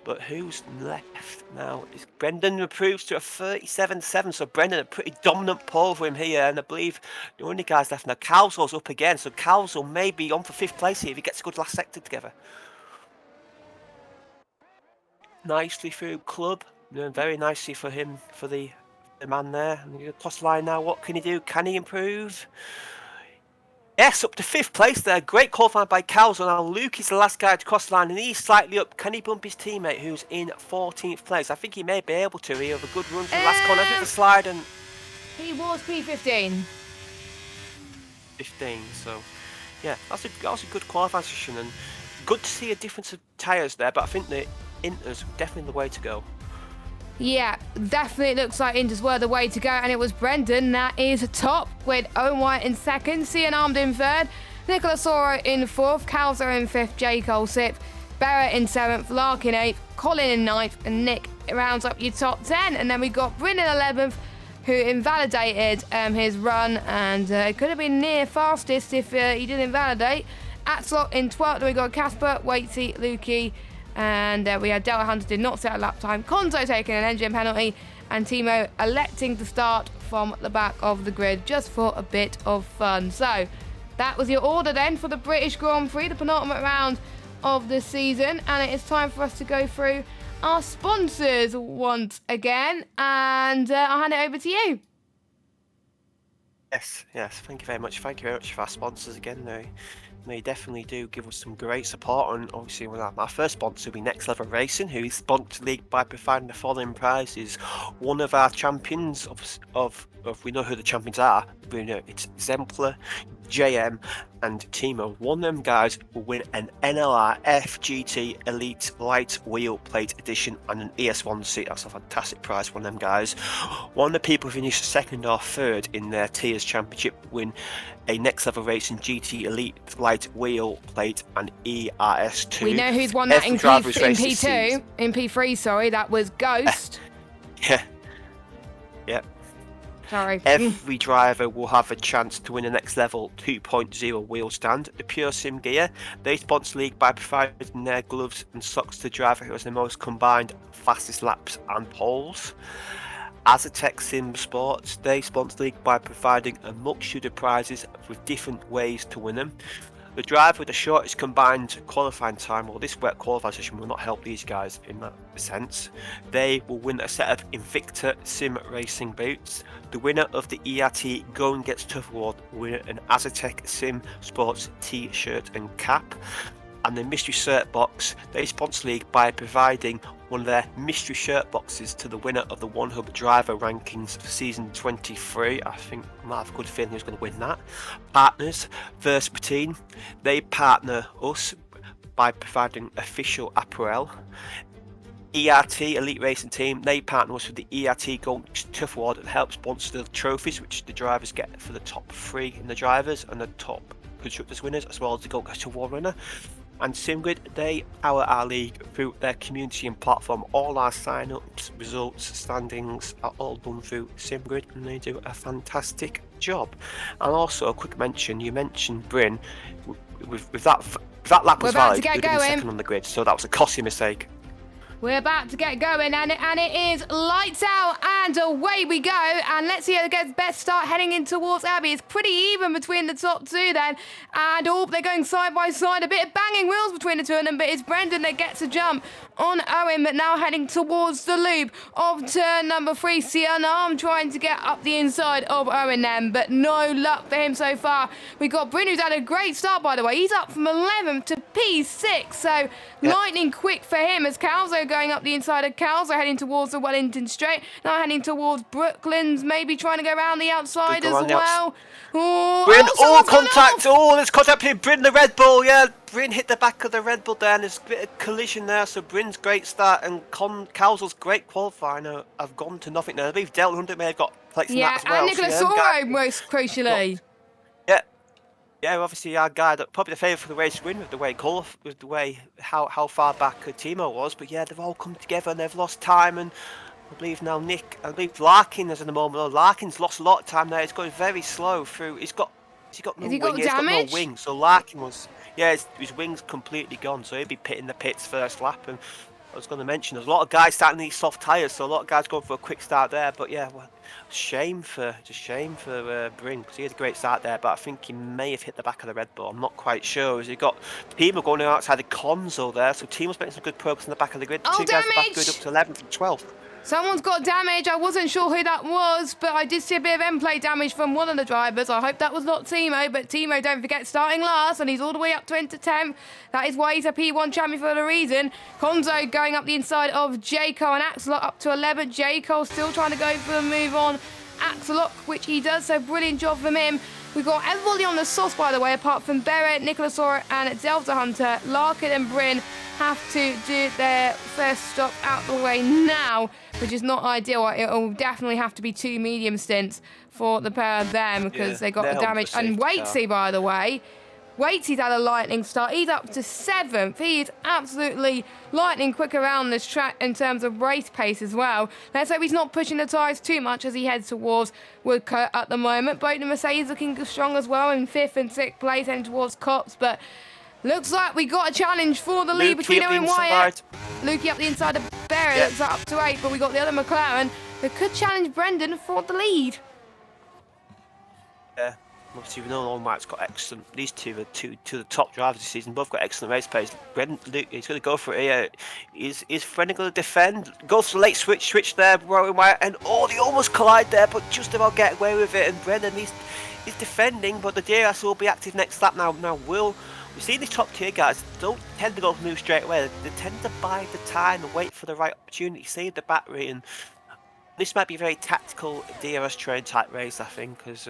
But who's left now? Is Brendan improves to a 37.7, so Brendan a pretty dominant pole over him here, and I believe the only guys left now. Calzo's up again, so Calzo may be on for 5th place here if he gets a good last sector together. Nicely through Club, doing very nicely for him, for the man there. And the cross line now, what can he do? Can he improve? Yes, up to 5th place there. Great qualifying by Calzo. Now Luke is the last guy to cross the line, and he's slightly up. Can he bump his teammate, who's in 14th place? I think he may be able to. He have a good run to the last corner. I think the slide and... He was P15. 15, so... Yeah, that was a good qualifying session, and good to see a difference of tyres there, but I think the Inters definitely the way to go. Yeah, definitely looks like Inters were the way to go, and it was Brendan that is top, with Owen White in 2nd, Cian Armed in 3rd, Nicolas Oro in 4th, Calzo in 5th, J. Cole 6th, Barrett in 7th, Larkin 8th, Colin in 9th, and Nick rounds up your top 10. And then we got Bryn in 11th, who invalidated his run, and it could have been near fastest if he didn't invalidate. Atslot in 12th, we got Casper, Waitsy, Lukey, and we had Delta Hunter did not set a lap time. Konzo taking an engine penalty, and Timo electing to start from the back of the grid just for a bit of fun. So that was your order then for the British Grand Prix, the penultimate round of the season, and it is time for us to go through our sponsors once again, and I'll hand it over to you. Yes, thank you very much. Thank you very much for our sponsors again. They definitely do give us some great support, and obviously our first sponsor will be Next Level Racing, who is sponsored the league by providing the following prizes. One of our champions of we know who the champions are. We know it's Zempler, JM, and Timo. One of them guys will win an NLR FGT Elite Light Wheel Plate Edition and an ES1 seat. That's a fantastic prize for one of them guys. One of the people who finished 2nd or 3rd in their tiers championship win a Next Level Racing GT Elite Light Wheel Plate and ERS2. We know who's won that in P2, in P3, sorry, that was Ghost. Yeah. Sorry. Every driver will have a chance to win a Next Level 2.0 wheel stand. The Pure Sim Gear, they sponsor the league by providing their gloves and socks to the driver who has the most combined fastest laps and poles. Azatec Sim Sports, they sponsor the league by providing a multitude of prizes with different ways to win them. The driver with the shortest combined qualifying time, well, this wet qualifying session will not help these guys in that sense. They will win a set of Invicta Sim Racing boots. The winner of the ERT Go and Gets Tough Award will win an Azatec Sim Sports t-shirt and cap. and the mystery shirt box. They sponsor the league by providing one of their mystery shirt boxes to the winner of the One Hub Driver rankings for season 23. I think I might have a good feeling who's going to win that. Partners, Verspatine, they partner us by providing official apparel. ERT, Elite Racing Team, they partner us with the ERT Gold Tough Award that helps sponsor the trophies which the drivers get for the top 3 in the drivers and the top constructors winners, as well as the Gold Tough Award winner. And SimGrid, they power our league through their community and platform. All our sign-ups, results, standings are all done through SimGrid, and they do a fantastic job. And also a quick mention, you mentioned Bryn, with that lap was valid, he would have been second on the grid, so that was a costly mistake. We're about to get going, and it is lights out, and away we go. And let's see who gets best start heading in towards Abbey. It's pretty even between the top 2 then. And they're going side by side. A bit of banging wheels between the 2 of them, but it's Brendan that gets a jump on Owen, but now heading towards the loop of turn number 3. Sianam trying to get up the inside of Owen then, but no luck for him so far. We got Bryn, who's had a great start, by the way. He's up from 11th to P6, so lightning quick for him as Calzo going up the inside of Calzo, heading towards the Wellington Straight. Now heading towards Brooklands, maybe trying to go around the outside as well. Bryn, contact! Oh, there's contact between Bryn and the Red Bull, yeah. Bryn hit the back of the Red Bull there, and there's a bit of collision there, so Bryn's great start and Calzo's great qualifying have gone to nothing there. I believe Delta 100 may have got plates in that as well. And Nicholas Soro, most crucially. Yeah, obviously our guy, probably the favourite for the race win with the way how far back Timo was, but yeah, they've all come together and they've lost time, and I believe Larkin is in the moment. Oh, Larkin's lost a lot of time there. It's going very slow through. He's got no wing. So Larkin was, his wing's completely gone. So he'll be pitting the pits first lap. And I was going to mention, there's a lot of guys starting these soft tyres, so a lot of guys going for a quick start there. But yeah, well, shame for Bryn, because he had a great start there. But I think he may have hit the back of the Red Bull. I'm not quite sure. As he got Timo going outside the console there, so Timo's making some good progress in the back of the grid. Oh, 2 guys in the back grid up to 11th and 12th. Someone's got damage. I wasn't sure who that was, but I did see a bit of end-plate damage from one of the drivers. I hope that was not Timo, but Timo, don't forget, starting last, and he's all the way up to into 10th. That is why he's a P1 champion for a reason. Konzo going up the inside of Jaco, and Axelot up to 11th. Jaco still trying to go for the move on Axelot, which he does, so brilliant job from him. We've got everybody on the sauce, by the way, apart from Barrett, Nicholas Ora, and Delta Hunter. Larkin and Bryn have to do their first stop out the way now, which is not ideal. It will definitely have to be 2 medium stints for the pair of them, because they got the damage. And Waitsy, by the way, Waitsy's had a lightning start. He's up to 7th. He is absolutely lightning quick around this track in terms of race pace as well. Let's hope he's not pushing the tyres too much as he heads towards Woodcote at the moment. Both the Mercedes looking strong as well in 5th and 6th place, heading towards Cops, but looks like we got a challenge for the lead between him and Wyatt. Lukey up the inside of Barry, that's up to 8th, but we got the other McLaren that could challenge Brendan for the lead. Yeah, obviously we know Owen Wyatt's got excellent. These two are two of the top drivers this season. Both got excellent race pace. Brendan, Luke, he's going to go for it here. Is Brendan going to defend? Goes for the late switch there, Owen Wyatt, and they almost collide there, but just about get away with it. And Brendan, he's defending, but the DRS will be active next lap now. We see these top tier guys don't tend to go move straight away. They tend to bide the time and wait for the right opportunity, save the battery, and this might be a very tactical DRS train type race, I think, because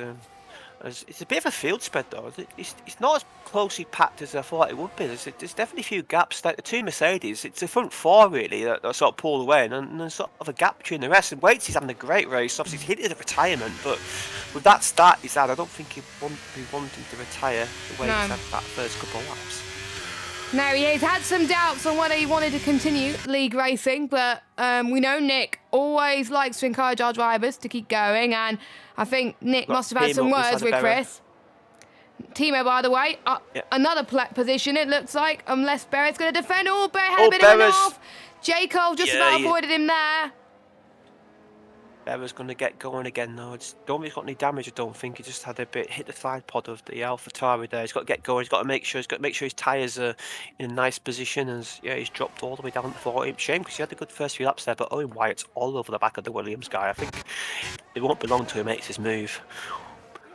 it's a bit of a field spread though. It's not as closely packed as I thought it would be. There's definitely a few gaps. Like the 2 Mercedes, it's the front 4 really that sort of pull away, and there's sort of a gap between the rest. And Waits is having a great race. Obviously he's hinted at retirement, but with that start he's had, I don't think he won't be wanting to retire the way he's had that first couple of laps. No, he's had some doubts on whether he wanted to continue league racing, but we know Nick always likes to encourage our drivers to keep going, and I think Nick must have had some words with Chris. Timo, by the way, another position it looks like, unless Barrett's going to defend. Barrett had a bit of an off. Jacob just about avoided him there. Barrett's going to get going again though. Don't think he's got any damage, I don't think. He just had a bit, hit the side pod of the AlphaTauri there. He's got to get going. He's got to make sure his tyres are in a nice position. And he's dropped all the way down to 40. Shame, because he had a good first few laps there, but Owen Wyatt's all over the back of the Williams guy. I think it won't be long till he makes his move.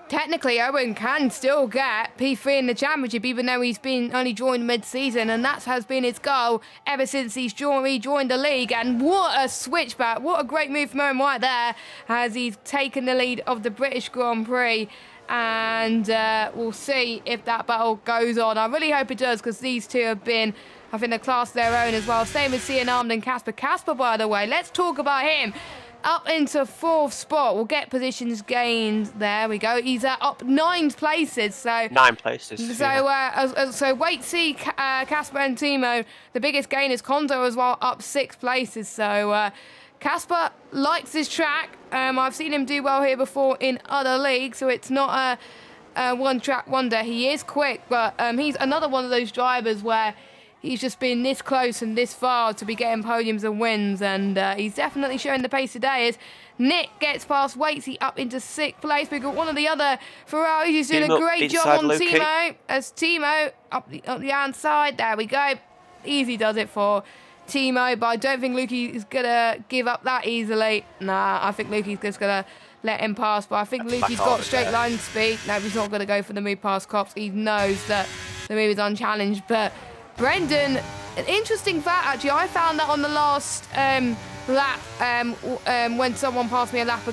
technically Owen can still get P3 in the championship, even though he's been only joined mid-season, and that has been his goal ever since he joined the league. And what a switchback, what a great move from Owen right there, as he's taken the lead of the British Grand Prix. And we'll see if that battle goes on. I really hope it does, because these two have been, I think, a class of their own as well. Same as Cian Armand and Casper. Casper, by the way, let's talk about him. Up into 4th spot. We'll get positions gained. There we go. He's up 9 places. So 9 places. So so wait, see Casper and Timo. The biggest gain is Kondo as well, up 6 places. So Casper likes his track. I've seen him do well here before in other leagues, so it's not a one-track wonder. He is quick, but he's another one of those drivers where he's just been this close and this far to be getting podiums and wins, and he's definitely showing the pace today. As Nick gets past Waitsy up into 6th place. We've got one of the other Ferraris who's doing a great job on Timo. As Timo up the outside, there we go. Easy does it for Timo, but I don't think Lukey is going to give up that easily. Nah, I think Lukey's just going to let him pass, but I think Lukey's got straight line speed. No, he's not going to go for the move past Cops. He knows that the move is unchallenged, but Brendan, an interesting fact actually, I found that on the last lap when someone passed me a lap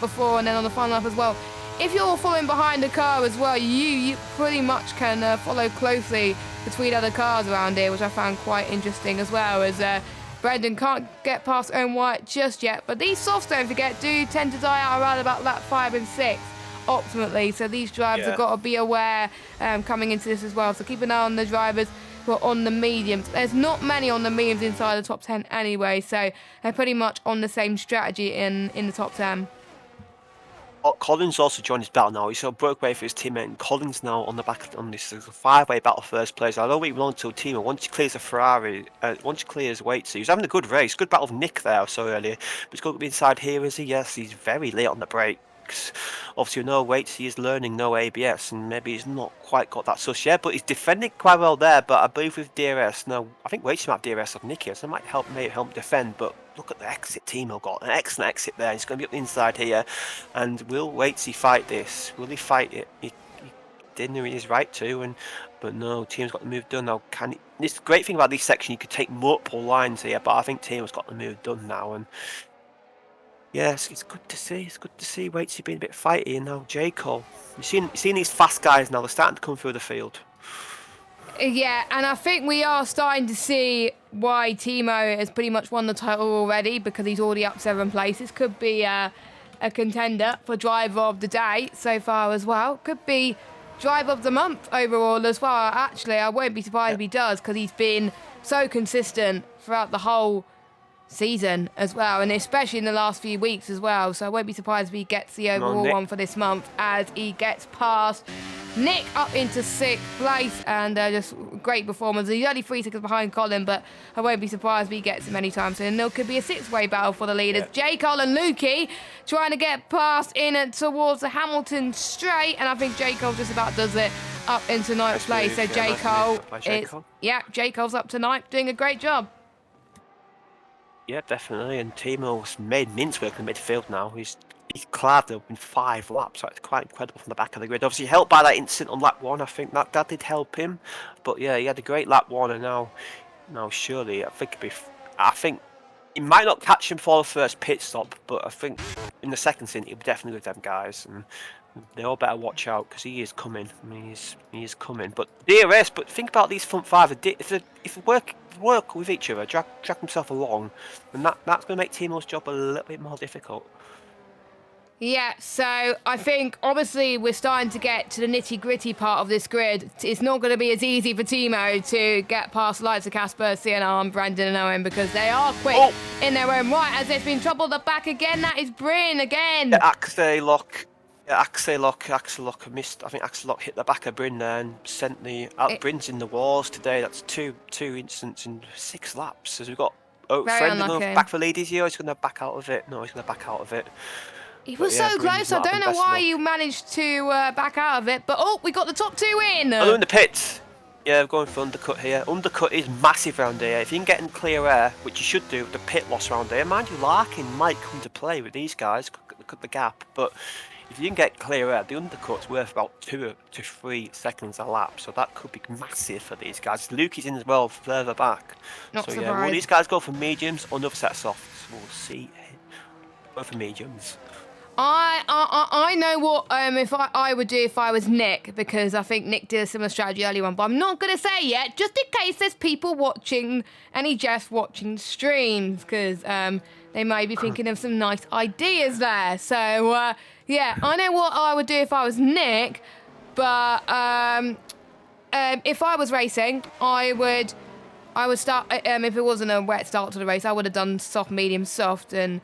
before, and then on the final lap as well. If you're following behind a car as well, you pretty much can follow closely between other cars around here, which I found quite interesting as well, as Brendan can't get past Owen White just yet. But these softs, don't forget, do tend to die out around about lap 5 and 6 optimally, so these drivers have got to be aware coming into this as well. So keep an eye on the drivers who are on the mediums. There's not many on the mediums inside the top 10 anyway, so they're pretty much on the same strategy in the top 10. Collins also joined his battle now. He sort of broke away for his teammate, and Collins now on the back on this 5-way battle first place. I don't think he belongs to a team. Once he clears a Ferrari, once he clears weight, so he's having a good race. Good battle with Nick there I saw earlier. But he's got to be inside here, is he? Yes, he's very late on the brakes. Obviously, no weights, he is learning, no ABS, and maybe he's not quite got that sus yet, but he's defending quite well there. But I believe with DRS, no, I think Waitsy might have DRS of Nicky, so that might help defend. But look at the exit Timo got, an excellent exit there. He's going to be up the inside here, and will Waitsy fight this? Will he fight it? He didn't know he is right to, but no, Timo's got the move done now. This is the great thing about this section, you could take multiple lines here, but I think Timo's got the move done now, and yes, it's good to see. It's good to see Waitsy being a bit fighty, and now J. Cole. You've seen these fast guys now. They're starting to come through the field. Yeah, and I think we are starting to see why Timo has pretty much won the title already, because he's already up 7 places. Could be a contender for driver of the day so far as well. Could be driver of the month overall as well. Actually, I won't be surprised if he does, because he's been so consistent throughout the whole season as well, and especially in the last few weeks as well. So I won't be surprised if he gets the overall one for this month, as he gets past Nick up into 6th place, and just great performance. He's only 3 seconds behind Colin, but I won't be surprised if he gets him anytime soon. There could be a 6-way battle for the leaders. J. Cole and Lukey trying to get past in and towards the Hamilton straight, and I think J. Cole just about does it up into 9th place. So J. Cole J. Cole's up tonight, doing a great job. Yeah, definitely. And Timo's made mincework in the midfield now. He's clad up in 5 laps. So it's quite incredible from the back of the grid. Obviously helped by that incident on lap 1. I think that did help him. But yeah, he had a great lap 1, and now surely I think he might not catch him for the first pit stop, but I think in the second stint he'll be definitely with them guys, and they all better watch out, because he is coming. I mean, he is coming. But DRS. But think about these front 5. If they work with each other, drag himself along, and that's going to make Timo's job a little bit more difficult. Yeah, so I think obviously we're starting to get to the nitty-gritty part of this grid. It's not going to be as easy for Timo to get past the likes of Casper, CNR, Brandon and Owen, because they are quick in their own right. As there's been trouble at the back again, that is Bryn again. Yeah, Axel Lock missed. I think Axel Lock hit the back of Bryn there and sent Bryn's in the walls today. That's two incidents in 6 laps. As we've got friend back for lead. Is he? He's going to back out of it. No, he's going to back out of it. He was so close. I don't know why you managed to back out of it. But we got the top 2 in. Oh, in the pits. Yeah, we're going for undercut here. Undercut is massive round here. If you can get in clear air, which you should do with the pit loss round here, mind you, Larkin might come to play with these guys. Look at the gap, but if you can get clear air, the undercut's worth about 2 to 3 seconds a lap, so that could be massive for these guys. Luke is in as well, further back. Not So surprised. yeah, will these guys go for mediums or another set of softs? We'll see. Go for mediums. I know what if I would do if I was Nick, because I think Nick did a similar strategy earlier on, but I'm not gonna say yet, just in case there's people watching, any just watching streams, because they may be thinking of some nice ideas there. So yeah, I know what I would do if I was Nick, but if I was racing, I would start if it wasn't a wet start to the race, I would have done soft, medium, soft, and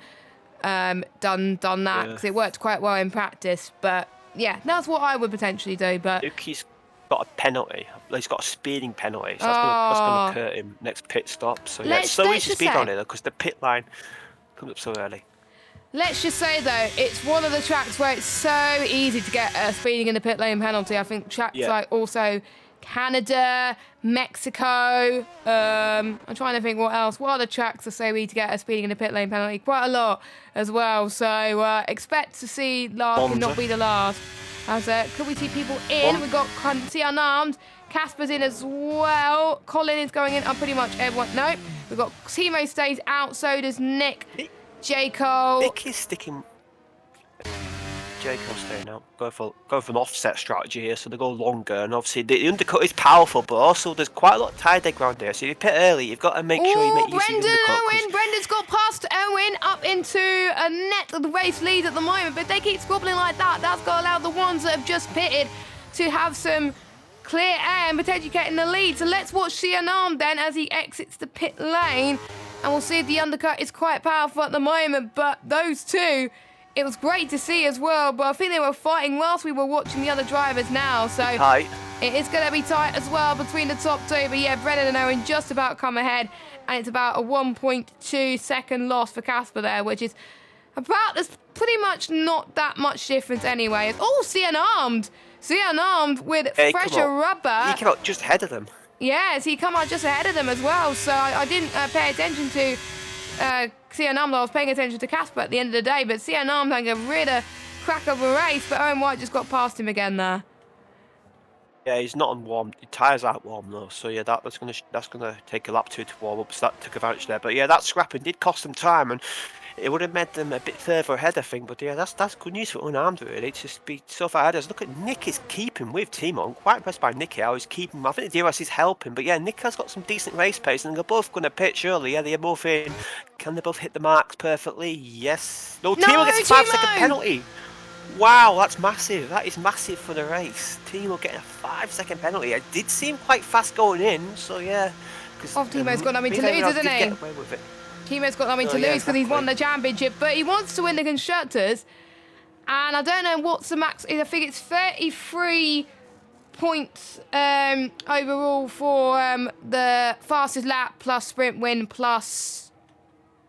done that, because it worked quite well in practice. But yeah, that's what I would potentially do. But Yuki's got a penalty. He's got a speeding penalty, so that's going to hurt him next pit stop. So yeah, it's so easy to speed on it because the pit line comes up so early. Let's just say though, it's one of the tracks where it's so easy to get a speeding in the pit lane penalty. I think tracks like also Canada, Mexico, I'm trying to think what else. What other tracks are so easy to get a speeding in the pit lane penalty? Quite a lot as well. So expect to see last not be the last. As could we see people in? We've got see unarmed. Casper's in as well. Colin is going in. Pretty much everyone. Nope. We've got Timo stays out. So does Nick. Jaco. Nick is sticking. Jaco's staying out. Go for an offset strategy here, so they go longer, and obviously the undercut is powerful, but also there's quite a lot of tie dead ground here. So if you pit early, you've got to make sure you make use of the undercut. Brendan's got past Owen up into a net. The race lead at the moment, but if they keep squabbling like that, that's got to allow the ones that have just pitted to have some clear air and potentially getting the lead. So let's watch Sianam then as he exits the pit lane, and we'll see if the undercut is quite powerful at the moment. But those two, it was great to see as well, but I think they were fighting whilst we were watching the other drivers now, so tight. It is going to be tight as well between the top two. But yeah, Brennan and Owen just about come ahead, and it's about a 1.2 second loss for Casper there, which is about, there's pretty much not that much difference anyway. Oh, Cian Armed with fresher rubber. He came out just ahead of them. Yes, he come out just ahead of them as well, so I didn't pay attention to Cian Armed. I was paying attention to Casper at the end of the day, but Cian Armed having a really crack of a race, but Owen White just got past him again there. Yeah, he's not on warm. His tyres aren't warm though, so yeah, that's gonna take a lap to warm up. So that took advantage there. But yeah, that scrapping did cost them time, and it would have made them a bit further ahead, I think. But yeah, that's good news for unarmed really. To just be so far ahead. Look at Nick is keeping with Timo. I'm quite impressed by Nicky how he's keeping. I think the DRS is helping, but yeah, Nick has got some decent race pace, and they're both going to pitch surely. Yeah, they're both in. Can they both hit the marks perfectly? Yes. No, Timo gets a 5-second penalty. Wow, that's massive. That is massive for the race. Timo getting a 5-second penalty. It did seem quite fast going in, so yeah. Timo's got nothing to lose, hasn't he? Get away with it. Timo's got nothing to lose because he's won the championship, but he wants to win the constructors. And I don't know what's the max. I think it's 33 points overall for the fastest lap plus sprint win plus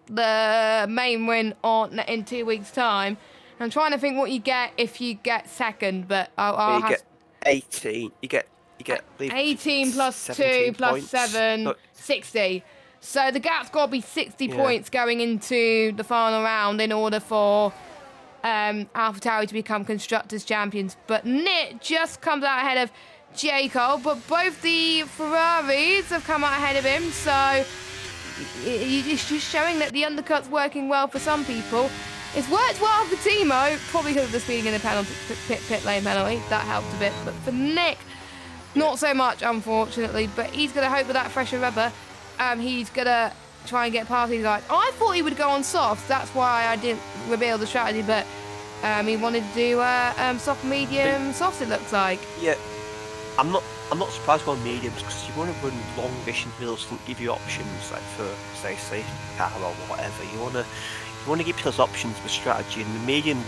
the main win in 2 weeks' time. I'm trying to think what you get if you get second, but I'll have... get 18. You get 18 plus 2 plus points. 7, 60. So the gap's got to be 60 points going into the final round in order for AlphaTauri to become Constructors Champions. But Nick just comes out ahead of Jacob, but both the Ferraris have come out ahead of him, so it's just showing that the undercut's working well for some people. It's worked well for Timo, probably because of the speeding in the penalty, pit lane penalty. That helped a bit. But for Nick, not so much, unfortunately. But he's going to hope with that fresher rubber, he's going to try and get past these guys. I thought he would go on soft. That's why I didn't reveal the strategy. But he wanted to do soft, medium, soft, it looks like. Yeah, I'm not surprised by mediums, because you want to run long vision wheels that give you options, like for, say, safety car or whatever. You want to give you those options with strategy, and the medium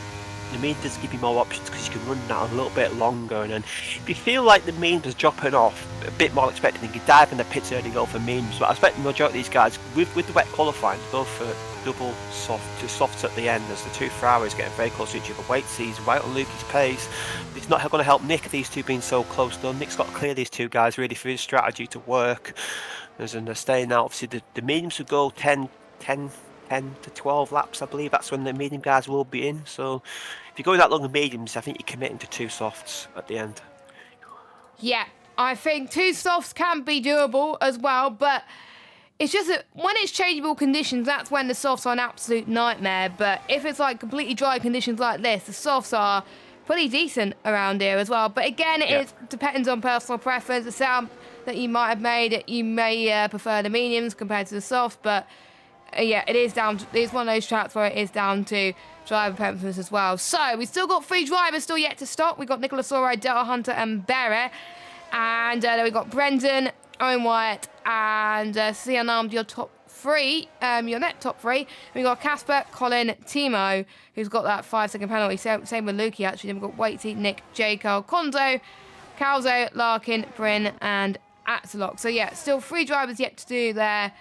does give you more options because you can run that a little bit longer. And then if you feel like the medium is dropping off a bit more expected, you can dive in the pits early and go for mediums. But I expect the majority of these guys, with the wet qualifying, to go for double soft, two softs at the end, as the two Ferraris getting very close to each other. Wait sees right on Lucas' pace. It's not going to help Nick, these two being so close though. Nick's got to clear these two guys really for his strategy to work. And they're staying out. Obviously the mediums would go 10 10 to 12 laps, I believe. That's when the medium guys will be in. So if you're going that long with mediums, I think you're committing to 2 softs at the end. Yeah, I think 2 softs can be doable as well, but it's just that when it's changeable conditions, that's when the softs are an absolute nightmare. But if it's like completely dry conditions like this, the softs are pretty decent around here as well. But again, it depends on personal preference. The sound that you might have made, you may prefer the mediums compared to the softs. But yeah, it is down to, it's one of those tracks where it is down to driver preference as well. So we've still got 3 drivers still yet to stop. We've got Nicholas Oro, Delta Hunter and Barrett. And then we've got Brendan, Owen Wyatt and Cian Armed, your top 3, your net top 3. We've got Casper, Colin, Timo, who's got that 5-second penalty. Same with Lukey, actually. Then we've got Waitsy, Nick, J. Cole, Kondo, Calzo, Larkin, Bryn, and Axelock. So yeah, still 3 drivers yet to do their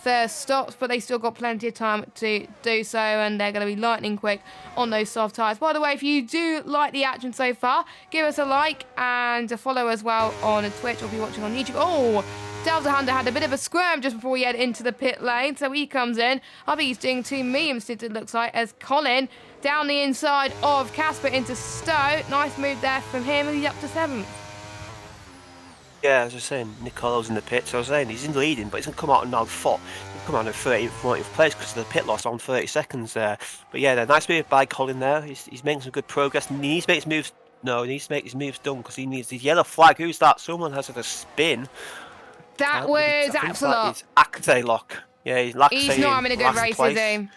first stops, but they still got plenty of time to do so, and they're going to be lightning quick on those soft tyres. By the way, if you do like the action so far, give us a like and a follow as well on Twitch, or if you're watching on YouTube. Oh, Delta Hunter had a bit of a squirm just before he headed into the pit lane, so he comes in. I think he's doing 2 medium stints, it looks like, as Colin down the inside of Casper into Stowe. Nice move there from him, and he's up to 7th. Yeah, as I was saying, Nicolo's in the pit. So I was saying he's in leading, but he's going to come out now 4th. He'll come out in 13th, 14th place because of the pit loss on 30 seconds there. But yeah, the nice move by Colin there. He's making some good progress. And he needs to make his moves. No, he needs to make his moves done because he needs his yellow flag. Who's that? Someone has had a spin. That was Axelock. Axelock. Yeah, he's Laxey. He's not having a good race, is he?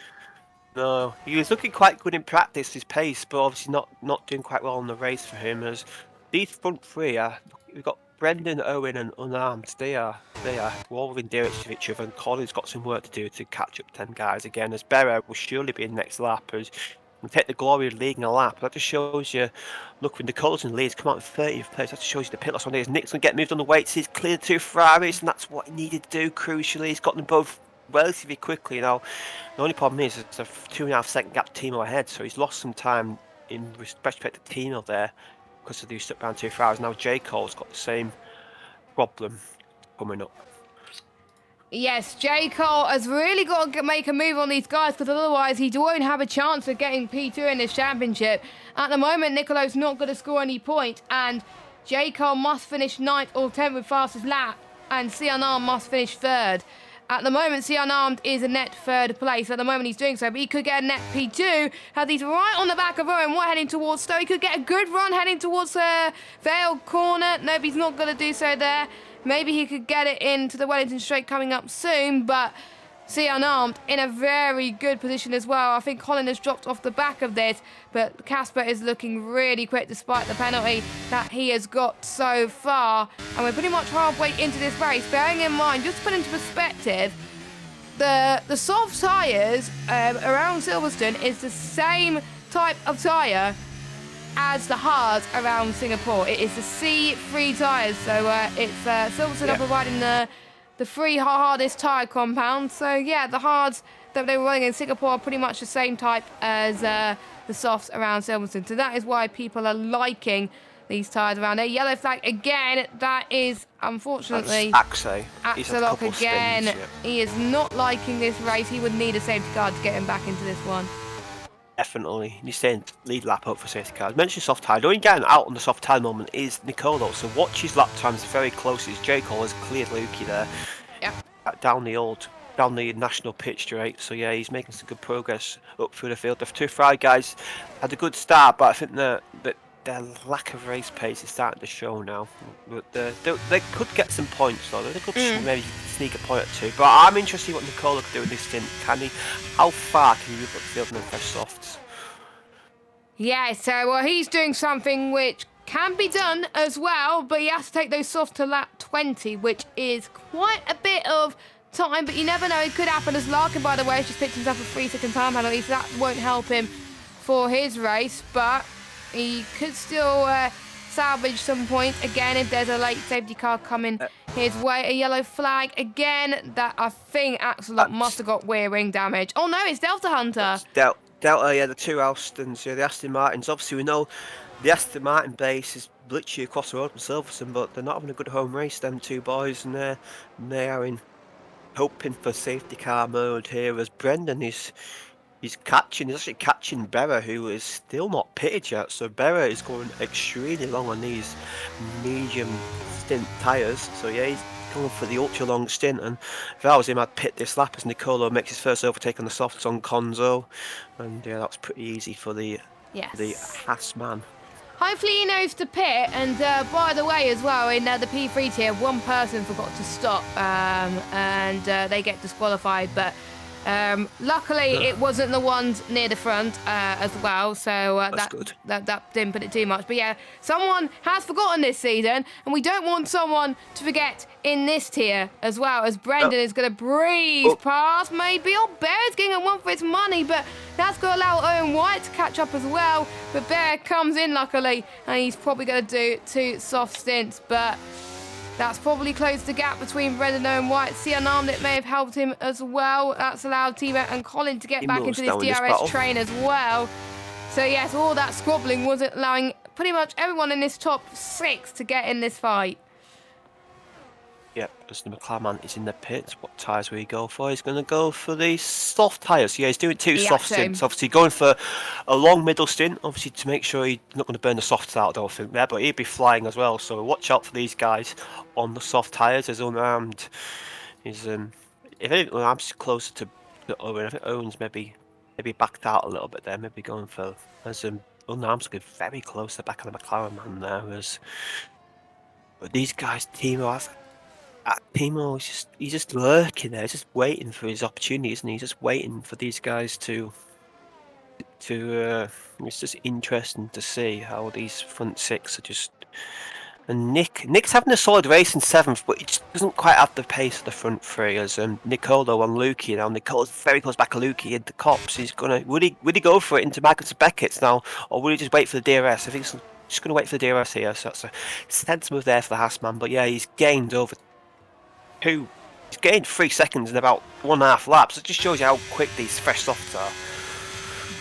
No, he was looking quite good in practice, his pace, but obviously not doing quite well in the race for him. As these front 3 are, we've got Brendan, Owen, and Unarmed. They are all in direction of each other, and Colin's got some work to do to catch up 10 guys again. As Berra will surely be in next lap, as we take the glory of leading a lap. That just shows you. Look, when Nicolo's in the lead, come out in 30th place. That just shows you the pit loss on there. Nick's going to get moved on the weights. He's cleared 2 Ferraris, and that's what he needed to do. Crucially, he's got them both relatively quickly. Now, the only problem is it's a 2.5 second gap to Timo ahead, so he's lost some time in respect to Timo there because of the stuck down 2 Ferraris. Now J. Cole's got the same problem coming up. Yes, J. Cole has really got to make a move on these guys, because otherwise he won't have a chance of getting P2 in this championship. At the moment, Nicolo's not going to score any point, and J. Cole must finish 9th or 10th with fastest lap, and Cian Armed must finish 3rd. At the moment, Cian Armed is a net 3rd place. At the moment, he's doing so, but he could get a net P2. As he's right on the back of Owen White heading towards Stowe. He could get a good run heading towards Vale Corner. Nope, he's not going to do so there. Maybe he could get it into the Wellington Straight coming up soon, but Cian Armed in a very good position as well. I think Colin has dropped off the back of this, but Casper is looking really quick despite the penalty that he has got so far. And we're pretty much halfway into this race. Bearing in mind, just to put into perspective, the soft tyres around Silverstone is the same type of tyre as the hards around Singapore. It is the C3 tyres, so it's Silverstone are providing the 3 hardest tyre compounds. So yeah, the hards that they were running in Singapore are pretty much the same type as the softs around Silverstone. So that is why people are liking these tyres around there. Yellow flag again. That is unfortunately Axelock again. Spins, yeah. He is not liking this race. He would need a safety car to get him back into this one. Definitely. He's saying lead lap up for safety cars. Mentioned soft tyre. The only guy out on the soft tyre moment is Nicolo. So watch his lap times very closely. J. Cole has cleared Lukey there. Yeah. Down the national pitch straight. So yeah, he's making some good progress up through the field. The 2 Fry guys had a good start, but I think that their lack of race pace is starting to show now. But they could get some points though. They could maybe sneak a point or 2. But I'm interested in what Nicolo could do in this stint. How far can he move up the field and then fresh softs? Yeah, so he's doing something which can be done as well, but he has to take those softs to lap 20, which is quite a bit of time, but you never know, it could happen. As Larkin, by the way, has just picked himself a 3-second time penalty, so that won't help him for his race, but he could still salvage some points again if there's a late safety car coming his way. A yellow flag again. That I think Axelock must have got rear wing damage. Oh no, it's Delta Hunter. Delta, yeah, the 2 Alstons, yeah, the Aston Martins. Obviously, we know the Aston Martin base is literally across the road from Silverstone, but they're not having a good home race, them 2 boys, and they are in hoping for safety car mode here as Brendan is he's actually catching Berra, who is still not pitted yet. So Berra is going extremely long on these medium stint tyres. So yeah, he's going for the ultra long stint, and if I was him, I'd pit this lap as Nicolo makes his first overtake on the softs on Conzo, and yeah, that was pretty easy for the Haas man. Hopefully he knows to pit, and by the way as well, in the P3 tier, one person forgot to stop, and they get disqualified, but luckily it wasn't the ones near the front as well, so that didn't put it too much. But yeah, someone has forgotten this season, and we don't want someone to forget in this tier as well, as Brendan is going to breeze past maybe. Bear's getting a one for its money, but that's going to allow Owen White to catch up as well. But Bear comes in luckily, and he's probably going to do 2 soft stints, but that's probably closed the gap between Brendan and Owen White. See an arm that may have helped him as well. That's allowed Timo and Colin to get back into this DRS train as well. So yes, all that squabbling wasn't allowing pretty much everyone in this top 6 to get in this fight. Yep, as the McLaren is in the pits, what tyres will he go for? He's going to go for the soft tyres. Yeah, he's doing 2 soft stints. Obviously going for a long middle stint, obviously to make sure he's not going to burn the softs out, I don't think there, but he'd be flying as well. So watch out for these guys on the soft tyres. As Unarmed is, if anything, Unarmed's closer to Owen. I think Owen's maybe backed out a little bit there, maybe going for, as Unarmed's getting very close to the back of the McLaren man there. But these guys, Timo he's just lurking there, he's just waiting for his opportunities, and he's just waiting for these guys to it's just interesting to see how these front 6 are just. And Nick's having a solid race in 7th, but he just doesn't quite have the pace of the front 3 as Nicolo on Lukey now. Nicolo's very close back of Lukey into Cops. He's gonna would he go for it into Magnus Beckett's now, or will he just wait for the DRS? I think he's just gonna wait for the DRS here, so that's a sense move there for the Haas man. But yeah, he's gained over he's gained 3 seconds in about 1.5 laps. It just shows you how quick these fresh softs are.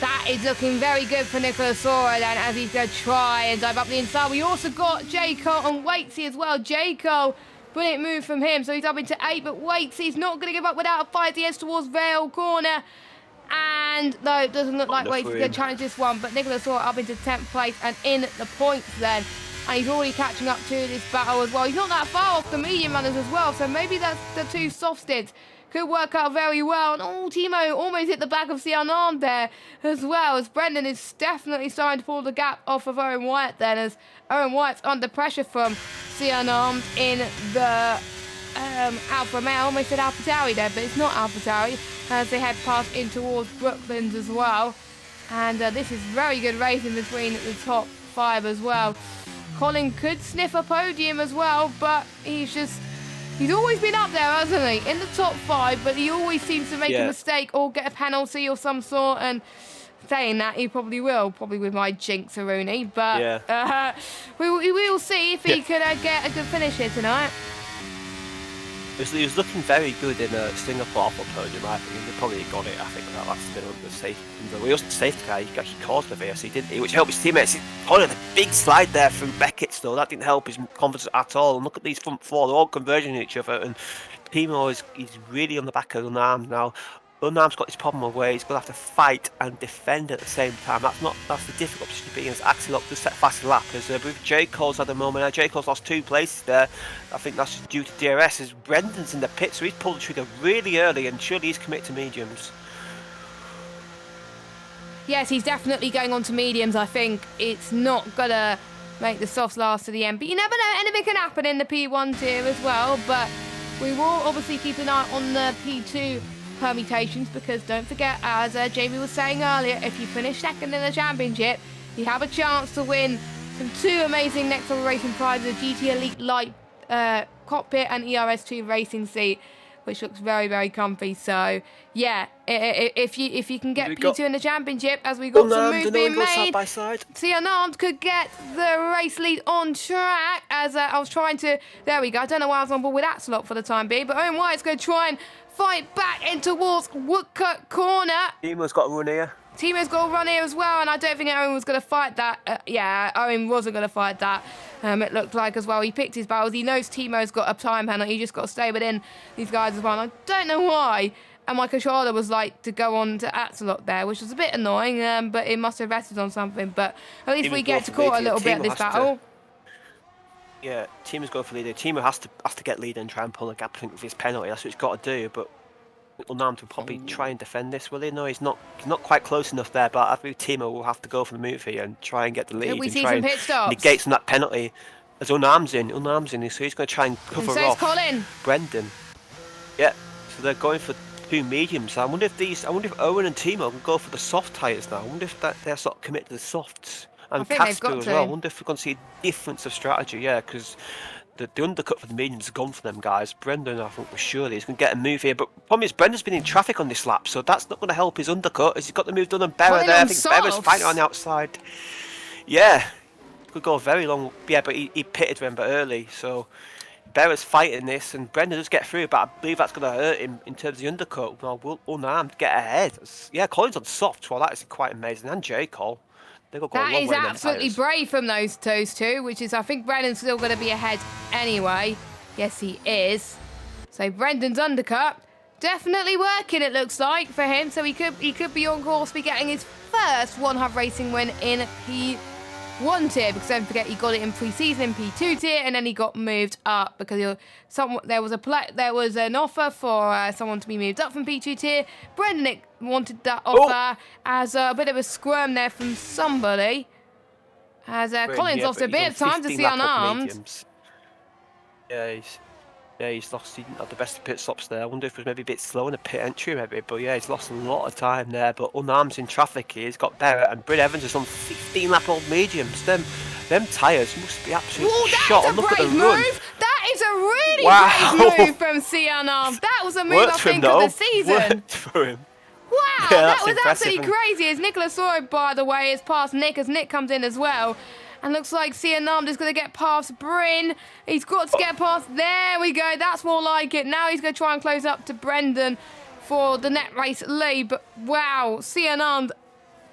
That is looking very good for Nicholas Sora then, as he's going to try and dive up the inside. We also got Jayco and Waitsy as well. Jayco, brilliant move from him. So he's up into 8, but Waitsy's not going to give up without a fight. He heads towards Vale Corner. And no, it doesn't look like Waitsy's going to challenge this one. But Nicholas Sora up into 10th place and in the points then. And he's already catching up to this battle as well. He's not that far off the medium runners as well. So maybe that's the 2 soft stints. Could work out very well. And Timo almost hit the back of Sian Armed there as well, as Brendan is definitely starting to pull the gap off of Owen White then, as Owen White's under pressure from Sian Armed in the Alfa Romeo. I almost said Alpha Tauri there, but it's not Alpha Tauri, as they head past in towards Brooklands as well. And this is very good racing between the top 5 as well. Colin could sniff a podium as well, but he's always been up there, hasn't he? In the top 5, but he always seems to make a mistake or get a penalty or some sort. And saying that, he probably will, probably with my jinx, Rooney. But we will see if he can get a good finish here tonight. He was looking very good in a Singapore podium, I think. They probably got it, I think. That last bit of the safety. He was the safety guy, he actually caused the VSC, didn't he? Which helped his teammates. He had a big slide there from Beckett, though. That didn't help his confidence at all. And look at these front 4, they're all converging on each other. And Timo he's really on the back of Unarmed now. Unarmed's got this problem where he's going to have to fight and defend at the same time. That's the difficult position to be in. As Axelot does set faster lap. As with Jayco's at the moment now, Jayco's lost 2 places there. I think that's due to DRS. As Brendan's in the pit, so he's pulled the trigger really early, and surely he's committed to mediums. Yes, he's definitely going on to mediums. I think it's not going to make the softs last to the end. But you never know, anything can happen in the P1 tier as well. But we will obviously keep an eye on the P2 permutations, because don't forget, as Jamie was saying earlier, if you finish 2nd in the championship, you have a chance to win some 2 amazing next level racing prizes: GT Elite Light cockpit and ERS2 racing seat, which looks very, very comfy. So yeah, if you can get P2 in the championship, as we got some moves being made, side by side. Sian Armed could get the race lead on track. As I was trying to, there we go. I don't know why I was on board with that slot for the time being, but Owen White's going to try and fight back in towards Woodcut Corner. Timo's got a run here. Timo's got a run here as well, and I don't think Owen was going to fight that. Owen wasn't going to fight that. It looked like as well. He picked his battles. He knows Timo's got a time penalty. He just got to stay within these guys as well. And I don't know why. And my controller was like to go on to Axolot there, which was a bit annoying, but it must have rested on something. But at least we get to court a little bit this battle. Yeah, Timo's going for leader. Timo has to get leader and try and pull a gap, I think, with his penalty. That's what he's got to do. But Unarmed will probably try and defend this, will he? No, he's not quite close enough there. But I think Timo will have to go for the move here and try and get the lead. We and see try some and pit stops. negate some of that penalty. As Unarmed's in, so he's going to try and cover and so off Colin. Brendan. Yeah, so they're going for 2 mediums. I wonder if Owen and Timo can go for the soft tyres now. I wonder if they're sort of committed to the softs. And Casper as well. I wonder if we're going to see a difference of strategy, yeah, because the undercut for the mediums has gone for them guys. Brendan, I think, surely he's going to get a move here. But the problem is, Brendan's been in traffic on this lap, so that's not going to help his undercut. As he's got the move done on Berra there. I think Berra's fighting on the outside. Yeah, could go very long. Yeah, but he pitted, remember, early, so Berra's fighting this, and Brendan does get through, but I believe that's going to hurt him in terms of the undercut. Well, will Unarmed get ahead? Yeah, Colin's on soft. Well, that is quite amazing. And J. Cole. That is absolutely brave from those two, which is, I think Brendan's still going to be ahead anyway. Yes, he is. So Brendan's undercut definitely working, it looks like, for him. So he could be on course, be getting his first one-half racing win in P1 tier, because don't forget he got it in pre-season in P2 tier, and then he got moved up because there was an offer for someone to be moved up from P2 tier. Brendan wanted that offer as a bit of a squirm there from somebody. As Colin's lost a bit of time to see Unarmed. Yeah, he's lost. He didn't have the best of pit stops there. I wonder if it was maybe a bit slow in the pit entry, maybe. But yeah, he's lost a lot of time there. But Unarmed's in traffic here. He's got Berra, and Bryn Evans is on 15-lap-old mediums. Them tyres must be absolutely shot. That's a brave move. That is a really brave move from C. Unarmed. That was a move, I think, of the season. Worked for him. Wow, yeah, that was absolutely crazy. As Nicholas saw it, by the way, is past Nick, as Nick comes in as well. And looks like C. Unarmed is going to get past Bryn. He's got to get past. There we go. That's more like it. Now he's going to try and close up to Brendan for the net race lead. But wow, C. Unarmed,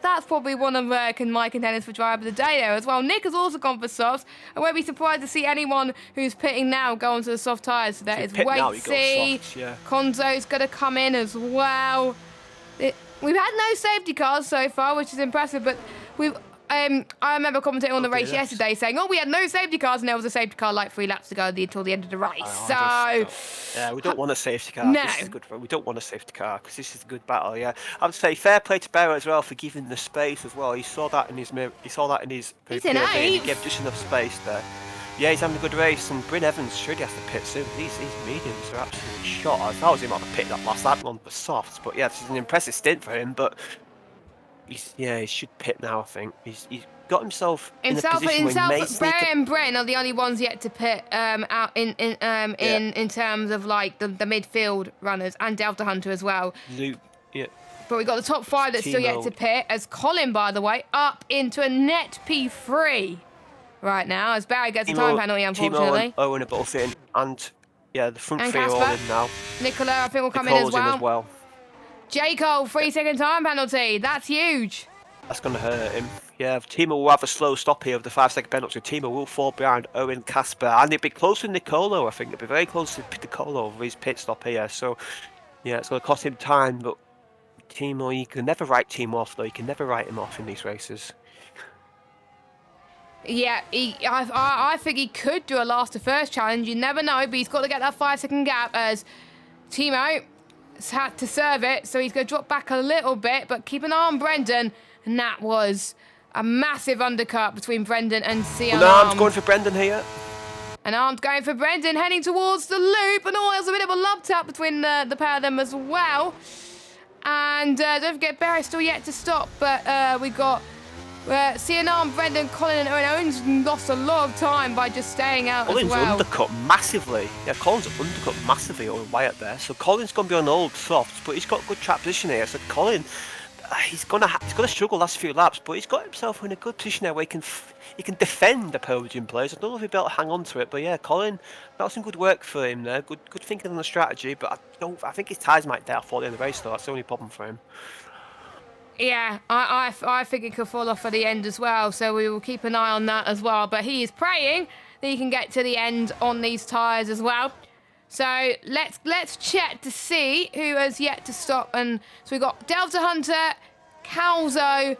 that's probably one of my contenders for driver of the day there as well. Nick has also gone for softs. I won't be surprised to see anyone who's pitting now go onto the soft tyres. So there is Waitsy. Yeah. Konzo's going to come in as well. We've had no safety cars so far, which is impressive, but I remember commentating on the race yesterday saying, we had no safety cars, and there was a safety car like 3 laps to go until the end of the race. Yeah, we don't want a safety car. No. This is good. We don't want a safety car because this is a good battle. Yeah, I would say fair play to Berra as well for giving the space as well. He saw that in his He's in 8th. He gave just enough space there. Yeah, he's having a good race, and Bryn Evans surely has to pit soon. These mediums are absolutely shot. I thought he might have pit that last lap on the softs, but yeah, this is an impressive stint for him. But he should pit now. I think he's got himself in a position where he may sneak Berra and Bryn are the only ones yet to pit out in terms of like the midfield runners, and Delta Hunter as well. Yeah. But we've got the top 5 that's still yet to pit, as Colin, by the way, up into a net P3 right now, as Barry gets a time penalty, unfortunately. Timo and Owen are both in, and yeah, the front 3 are all in now. Nicola, I think, will come in as well. J. Cole, 3-second time penalty. That's huge. That's going to hurt him. Yeah, Timo will have a slow stop here with the 5-second penalty. Timo will fall behind Owen, Casper, and it'll be close to Nicolo, I think. It'll be very close to Nicolo over his pit stop here. So, yeah, it's going to cost him time, but Timo, you can never write Timo off, though. You can never write him off in these races. Yeah, I think he could do a last to first challenge. You never know, but he's got to get that 5-second gap, as Timo had to serve it, so he's going to drop back a little bit, but keep an eye on Brendan, and that was a massive undercut between Brendan and C. Unarmed going for Brendan here. Unarmed going for Brendan, heading towards the loop, and there's a bit of a love tap between the pair of them as well. And don't forget, Barry's still yet to stop, but we got C. Unarmed, Brendan, Colin, and Owen. Owen's lost a lot of time by just staying out as well. Colin's undercut massively. Yeah, Colin's undercut massively on Wyatt there. So Colin's going to be on old softs, but he's got good track position here. So Colin, he's gonna struggle last few laps, but he's got himself in a good position there where he can defend the podium players. I don't know if he'll be able to hang on to it, but yeah, Colin, that was some good work for him there. Good thinking on the strategy, but I think his tyres might die off at the end of the race though. That's the only problem for him. Yeah, I think it could fall off at the end as well, so we will keep an eye on that as well. But he is praying that he can get to the end on these tyres as well. So let's check to see who has yet to stop. And so we've got Delta Hunter, Calzo,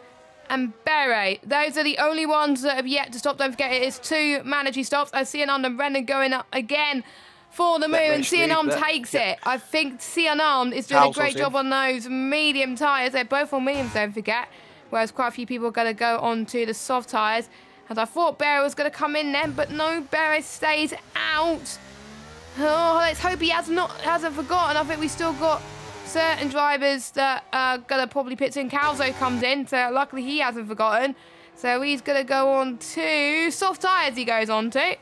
and Beret. Those are the only ones that have yet to stop. Don't forget, it is 2 mandatory stops. I see Anand and Brendan going up again for the move, and Cian takes it. I think Cian is doing a great job on those medium tyres. They're both on mediums, don't forget. Whereas quite a few people are going to go on to the soft tyres. And I thought Beret was going to come in then, but no, Beret stays out. Oh, let's hope he hasn't forgotten. I think we still got certain drivers that are going to probably pit in. Calzo comes in, so luckily he hasn't forgotten. So he's going to go on to soft tyres he goes on to.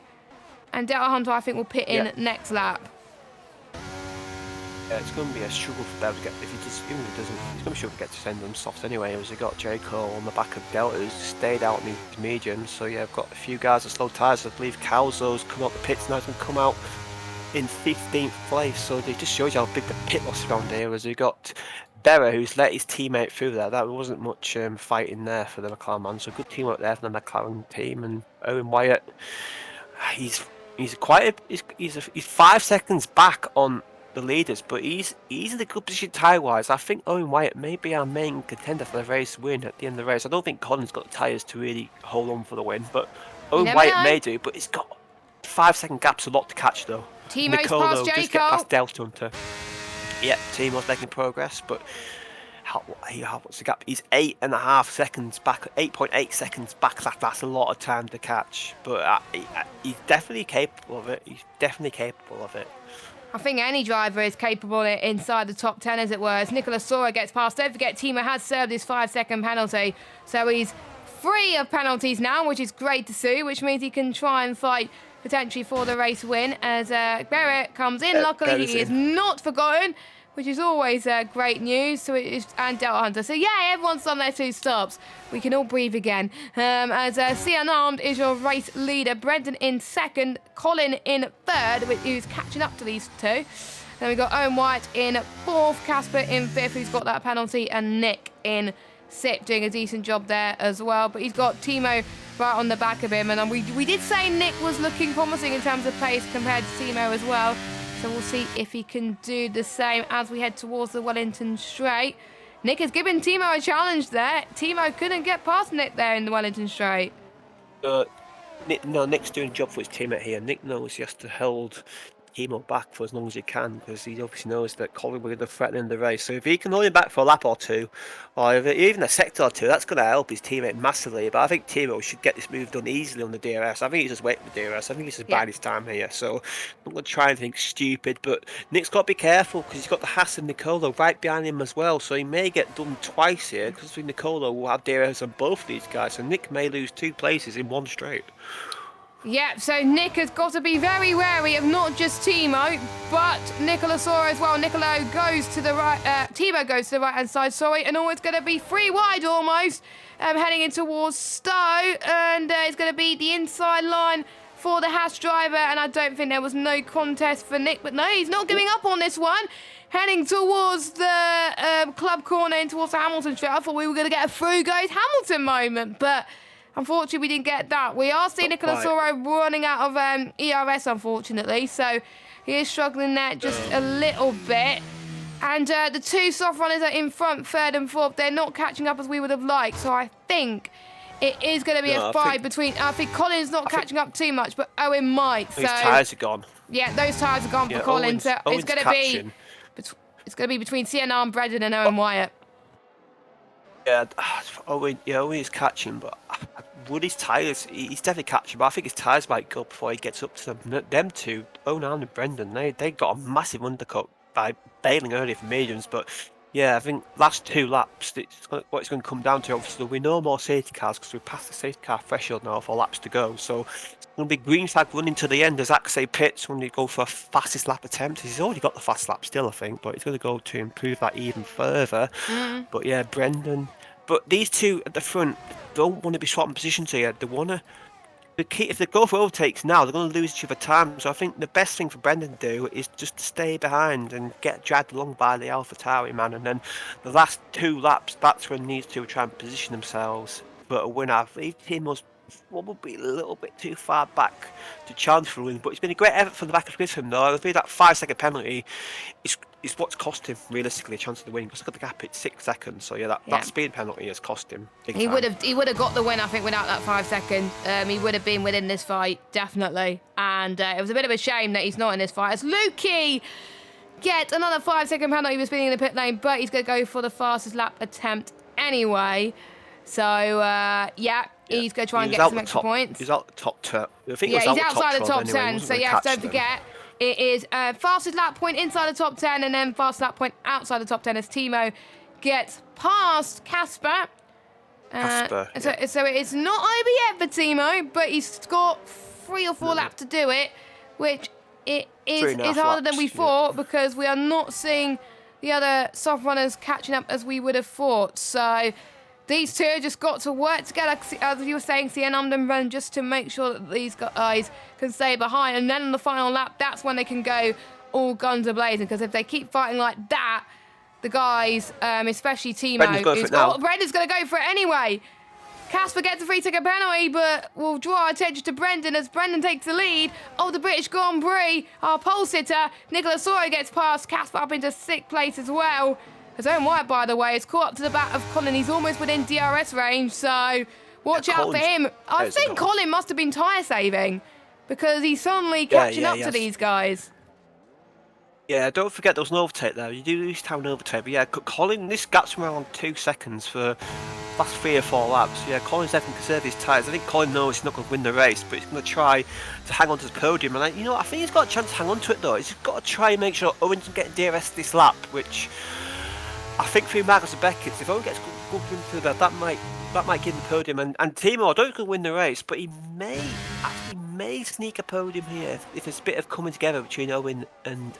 And Delta Hunter, I think, will pit in next lap. Yeah, it's going to be a struggle for Bev to get, even if he doesn't, he's going to be struggle to get to send them soft anyway, as he got Jericho on the back of Delta, who's stayed out in these mediums. So yeah, I've got a few guys with slow tyres. I believe Calzo's come out the pits now, and come out in 15th place, so it just shows you how big the pit loss around here. As we got Berra, who's let his teammate through there. That wasn't much fighting there for the McLaren man, so good teamwork there for the McLaren team. And Owen Wyatt, he's 5 seconds back on the leaders, but he's in a good position tyre-wise. I think Owen Wyatt may be our main contender for the race win at the end of the race. I don't think Colin's got the tyres to really hold on for the win, but Owen Wyatt may do. But he's got 5-second gap's a lot to catch though. Timo's past Jericho. Just get past Delta Hunter. Yep, Timo's making progress, but what's the gap? He's 8.5 seconds back, 8.8 seconds back. That's a lot of time to catch, but he's definitely capable of it. I think any driver is capable inside the top 10, as it were. As Nicolas Sora gets past, don't forget Timo has served his 5-second penalty, so he's free of penalties now, which is great to see, which means he can try and fight potentially for the race win. As Barrett comes in, luckily he is not forgotten, which is always great news. So it is, and Delta Hunter. So yeah, everyone's done their 2 stops. We can all breathe again. As Cian Armed is your race leader, Brendan in 2nd, Colin in 3rd, who's catching up to these 2. Then we've got Owen White in 4th, Casper in 5th, who's got that penalty, and Nick in 6th, doing a decent job there as well. But he's got Timo right on the back of him, and we did say Nick was looking promising in terms of pace compared to Timo as well. So we'll see if he can do the same as we head towards the Wellington Straight. Nick has given Timo a challenge there. Timo couldn't get past Nick there in the Wellington Straight. Nick's doing a job for his teammate here. Nick knows he has to hold Timo back for as long as he can, because he obviously knows that Colin will be the threat in the race. So if he can hold him back for a lap or 2, or even a sector or 2, that's going to help his teammate massively. But I think Timo should get this move done easily on the DRS. I think he's just waiting for the DRS. I think he's just biding his time here. So I'm going to try and think stupid, but Nick's got to be careful, because he's got the Haas and Nicolo right behind him as well. So he may get done twice here, because Nicolo will have DRS on both of these guys. So Nick may lose 2 places in one straight. Yeah, so Nick has got to be very wary of not just Timo, but Nicolas Sora as well. Nicolo goes to the right, Timo goes to the right-hand side, sorry, and always going to be 3 wide almost, heading in towards Stowe, and it's going to be the inside line for the Haas driver, and I don't think there was no contest for Nick, but no, he's not giving up on this one. Heading towards the club corner and towards the Hamilton Straight. I thought we were going to get a through goes Hamilton moment, but unfortunately, we didn't get that. We are seeing Nicolas Soro running out of ERS, unfortunately, so he is struggling there just a little bit. And the 2 soft runners are in front, 3rd and 4th. They're not catching up as we would have liked, so I think it is going to be a fight between... I think Colin's not catching up too much, but Owen might. His tyres are gone. Yeah, those tyres are gone for Colin, so it's going to be between CNR and Brendan and Owen Wyatt. Yeah, Owen is catching, but would his tyres, he's definitely catching, but I think his tyres might go before he gets up to them. Them 2, Owen and Brendan, they got a massive undercut by bailing early for mediums, but yeah, I think last 2 laps, what it's going to come down to, obviously, we know more safety cars because we're past the safety car threshold now, 4 laps to go, so it's going to be green flag running to the end as Axel pits when he go for a fastest lap attempt. He's already got the fast lap still, I think, but he's going to go to improve that even further. But yeah, Brendan. But these 2 at the front don't want to be swapping positions here. They want to if they go for overtakes now, they're going to lose each other time. So I think the best thing for Brendan to do is just to stay behind and get dragged along by the AlphaTauri man, and then the last 2 laps, that's when he needs to try and position themselves for a win. I believe Timo's probably a little bit too far back to challenge for a win, but it's been a great effort from the back of Griffin though. I think that 5-second penalty is what's cost him realistically a chance of the win, because look at the gap, it's 6 seconds. So yeah, that speed penalty has cost him big he time. He would have got the win, I think, without that 5 seconds. He would have been within this fight, definitely. And it was a bit of a shame that he's not in this fight. As Lukey gets another 5-second penalty for speeding in the pit lane, but he's going to go for the fastest lap attempt anyway. So yeah, he's going to try and get some extra points. He's out the top 10. I think he's outside the top 10. So yes, don't forget. It is fastest lap point inside the top 10 and then fastest lap point outside the top 10 as Timo gets past Casper. So it's not over yet for Timo, but he's got 3 or 4 laps to do it, which it is harder than we thought, because we are not seeing the other soft runners catching up as we would have thought. So these two just got to work together, as you were saying, see an under run, just to make sure that these guys can stay behind. And then on the final lap, that's when they can go all guns a blazing. Because if they keep fighting like that, the guys, especially Timo, Brendan's going to go for it anyway. Casper gets a 3-second penalty, but we'll draw our attention to Brendan as Brendan takes the lead. Oh, the British Grand Prix, our pole sitter, Nicolas Soro gets past Casper up into 6th place as well. His own White, by the way, is caught up to the back of Colin. He's almost within DRS range, so watch out for him. I think Colin must have been tyre saving, because he's suddenly catching up to these guys. Yeah, don't forget there was an overtake there. You do lose time an overtake, but yeah, Colin, this gap's around 2 seconds for last 3 or 4 laps. Yeah, Colin's definitely conserve his tyres. I think Colin knows he's not going to win the race, but he's going to try to hang on to the podium. And I think he's got a chance to hang on to it though. He's got to try and make sure Owen doesn't get DRS this lap, which I think through Marcus and Beckett, if Owen gets good into that might give him the podium. And Timo, I don't think he's going to win the race, but he may sneak a podium here if there's a bit of coming together between Owen and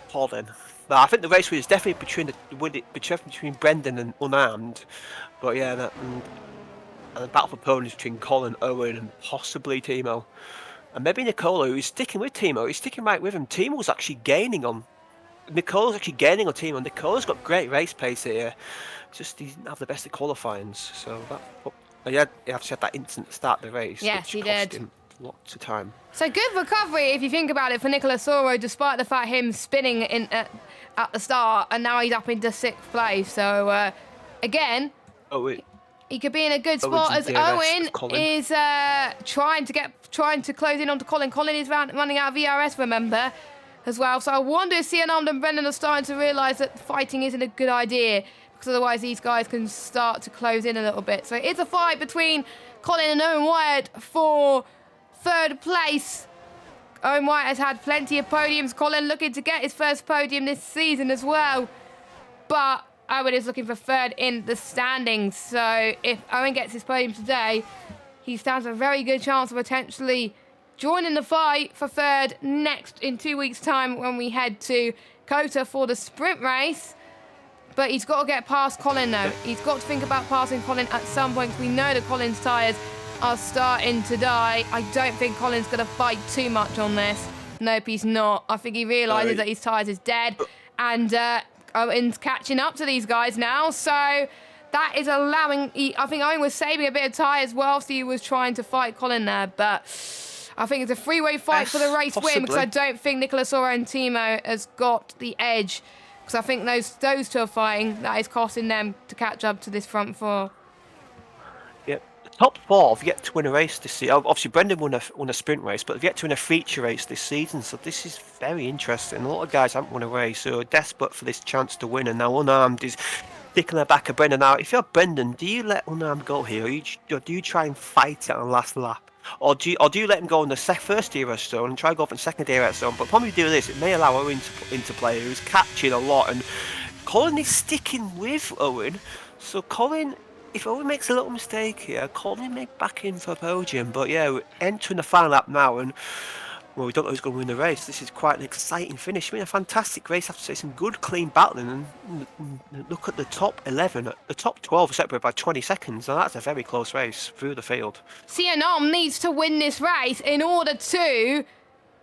Colin. Now, I think the race is definitely between Brendan and Unarmed, but yeah, and the battle for podiums between Colin, Owen, and possibly Timo, and maybe Nicola, who's sticking with Timo. He's sticking right with him. Timo's actually gaining on. Nicola's actually gaining on Timo. Nicola's got great race pace here. Just he didn't have the best of qualifying, so he actually had that instant start the race. Yes, he did. Him lots of time. So good recovery, if you think about it, for Nicolas Soro, despite the fact him spinning in at the start, and now he's up into 6th place. So again, he could be in a good spot as Owen is trying to close in onto Colin. Colin is running out of VRS, remember, as well. So I wonder if Cianand and Brendan are starting to realise that fighting isn't a good idea, because otherwise these guys can start to close in a little bit. So it's a fight between Colin and Owen Wyatt for 3rd place. Owen Wyatt has had plenty of podiums. Colin looking to get his first podium this season as well. But Owen is looking for 3rd in the standings. So if Owen gets his podium today, he stands a very good chance of potentially joining the fight for 3rd next in 2 weeks' time when we head to Kota for the sprint race. But he's got to get past Colin though. He's got to think about passing Colin at some point. We know that Colin's tyres are starting to die. I don't think Colin's going to fight too much on this. Nope, he's not. I think he realises that his tyres is dead. And Owen's catching up to these guys now. So that is allowing... I think Owen was saving a bit of tyres whilst he was trying to fight Colin there. But I think it's a three-way fight for the race win, because I don't think Nicolas Soro and Timo has got the edge. Because I think those two are fighting. That is costing them to catch up to this front 4. Yep. Top 4 have yet to win a race this season. Obviously, Brendan won a sprint race, but they've yet to win a feature race this season. So this is very interesting. A lot of guys haven't won a race, so are desperate for this chance to win. And now Unarmed is sticking the back of Brendan. Now, if you're Brendan, do you let Unarmed go here, or do you try and fight it on the last lap? Or do you let him go in the first DRS zone and try to go for the second DRS zone? But probably do this, it may allow Owen into play, who's catching a lot. And Colin is sticking with Owen. So Colin... If Owen makes a little mistake here, Colin may back in for a podium. But yeah, we're entering the final lap now, and well, we don't know who's going to win the race. This is quite an exciting finish. I mean, a fantastic race, I have to say. Some good, clean battling. And look at the top 11. The top 12 are separated by 20 seconds. Now, that's a very close race through the field. Sianom needs to win this race in order to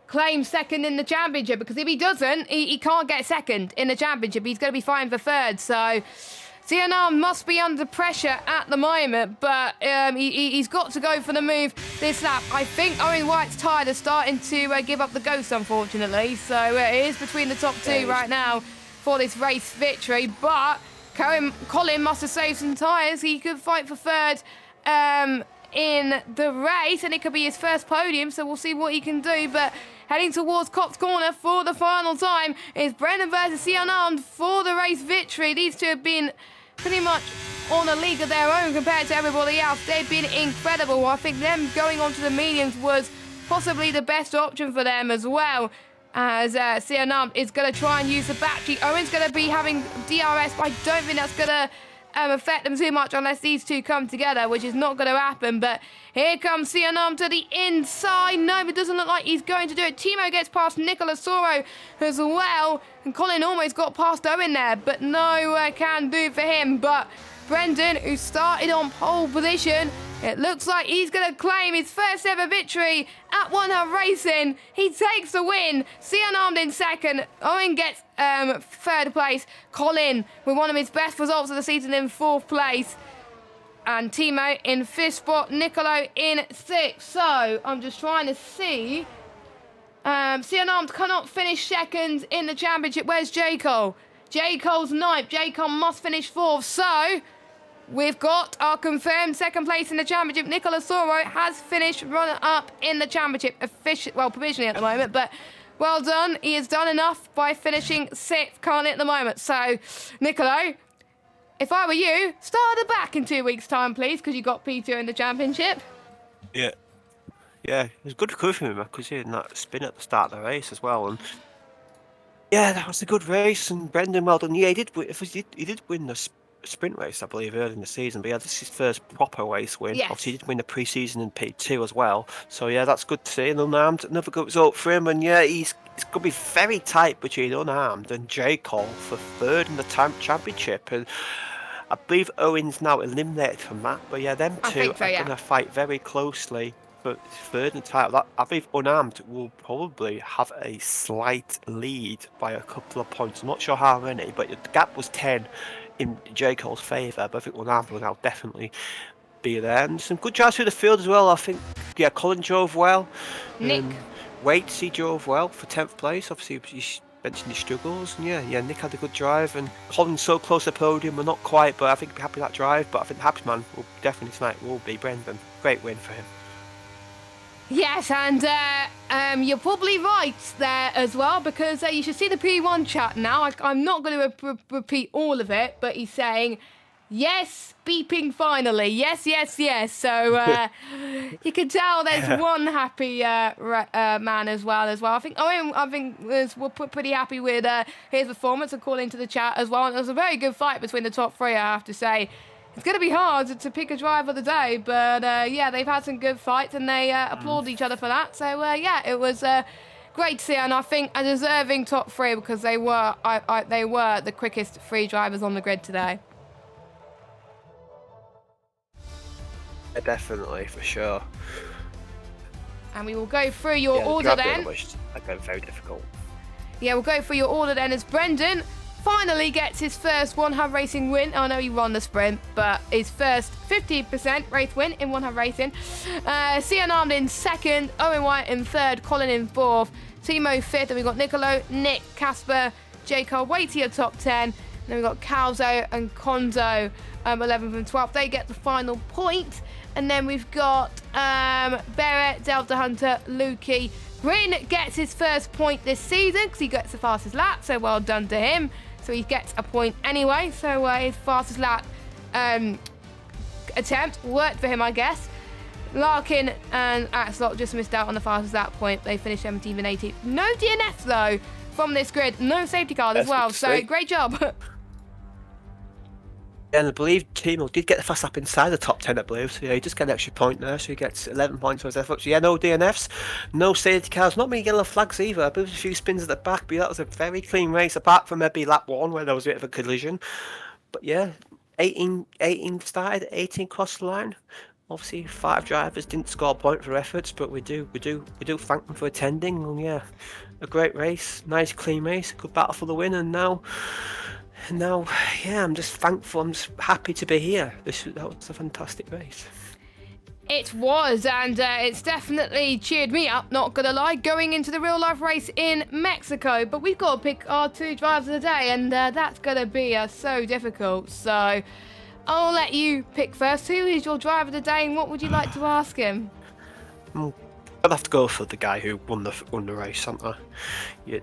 claim second in the championship, because if he doesn't, he can't get second in the championship. He's going to be fighting for third. So Sianom must be under pressure at the moment, but he's got to go for the move this lap. I think Owen White's tired of starting to give up the ghost, unfortunately. So it is between the top two right now for this race victory. But Colin must have saved some tyres. He could fight for third in the race, and it could be his first podium, so we'll see what he can do. But heading towards Cops Corner for the final time is Brendan versus Sianom for the race victory. These two have been pretty much on a league of their own compared to everybody else. They've been incredible. I think them going on to the mediums was possibly the best option for them as well, as Sianom is going to try and use the battery. Owen's going to be having DRS, but I don't think that's going to affect them too much unless these two come together, which is not going to happen. But here comes Sianom to the inside. No, it doesn't look like he's going to do it. Timo gets past Nicolas Soro as well, and Colin almost got past Owen there, but no can do for him. But Brendan, who started on pole position, it looks like he's going to claim his first ever victory at One Hub Racing. He takes the win. Sianom in second. Owen gets third place. Colin with one of his best results of the season in fourth place. And Timo in fifth spot. Nicolo in sixth. So I'm just trying to see. Sianom cannot finish second in the championship. Where's J. Cole? J. Cole's ninth. J. Cole must finish fourth. So we've got our confirmed second place in the championship. Nicolas Soro has finished runner-up in the championship, provisionally at the moment, but well done. He has done enough by finishing sixth currently at the moment. So, Nicolo, if I were you, start at the back in 2 weeks' time, please, because you got P2 in the championship. Yeah, it was good for him because he had that spin at the start of the race as well. And yeah, that was a good race. And Brendan, well done. Yeah, he did win the sprint race, I believe, early in the season. But yeah, this is his first proper race win. Yes. Obviously, he did win the pre-season in P2 as well. So yeah, that's good to see. And Unarmed, another good result for him. And yeah, it's going to be very tight between Unarmed and J. Cole for third in the championship. And I believe Owen's now eliminated from that. But yeah, them two are going to fight very closely for third and title. I believe Unarmed will probably have a slight lead by a couple of points. I'm not sure how many, but the gap was 10 in J. Cole's favour, but I think Unarmed will now definitely be there. And some good drives through the field as well. I think, yeah, Colin drove well. Nick. Waits, he drove well for 10th place. Obviously, he mentioned his struggles. And yeah, Nick had a good drive. And Colin's so close to the podium, we're not quite, but I think he'll be happy with that drive. But I think the happy man will definitely tonight will be Brendan. Great win for him. Yes, and you're probably right there as well, because you should see the P1 chat now. I'm not going to repeat all of it, but he's saying, yes, beeping finally. Yes, yes, yes. So you can tell there's one happy man as well. I think we're pretty happy with his performance, according to the chat as well. And it was a very good fight between the top three, I have to say. It's going to be hard to pick a driver of the day, but yeah, they've had some good fights, and they applaud each other for that. So yeah, it was great to see, and I think a deserving top three, because they were the quickest three drivers on the grid today. Yeah, definitely, for sure. And we will go through your order then. Okay, very difficult. Yeah, we'll go through your order then, as Brendan finally gets his first One Hub Racing win. I know he won the sprint, but his first 50% race win in One Hub Racing. Sianom in second, Owen White in third, Colin in fourth, Timo fifth, and we've got Nicolo, Nick, Casper, J. Cole, Waitier top 10, and then we've got Calzo and Konzo 11th and 12th. They get the final point. And then we've got Barrett, Delta Hunter, Lukey. Bryn gets his first point this season because he gets the fastest lap, so well done to him. So he gets a point anyway, so his fastest lap attempt worked for him, I guess. Larkin and Axelot just missed out on the fastest lap point. They finished 17th and 18th. No DNF though from this grid, no safety car as well, so great job. And I believe Timo did get the fast lap inside the top 10, I believe. So yeah, he just got an extra point there. So he gets 11 points for his efforts. So yeah, no DNFs, no safety cars, not many yellow flags either. I believe a few spins at the back, but that was a very clean race, apart from maybe lap 1 where there was a bit of a collision. But yeah, 18 started, 18 crossed the line. Obviously, 5 drivers didn't score a point for efforts, but we do thank them for attending. And yeah, a great race, nice clean race, good battle for the win, and now, yeah, I'm just thankful. I'm just happy to be here. That was a fantastic race. It was, and it's definitely cheered me up, not gonna lie, going into the real life race in Mexico. But we've got to pick our 2 drivers of the day, and that's gonna be so difficult. So I'll let you pick first. Who is your driver of the day, and what would you like to ask him? I'd have to go for the guy who won the race, haven't I?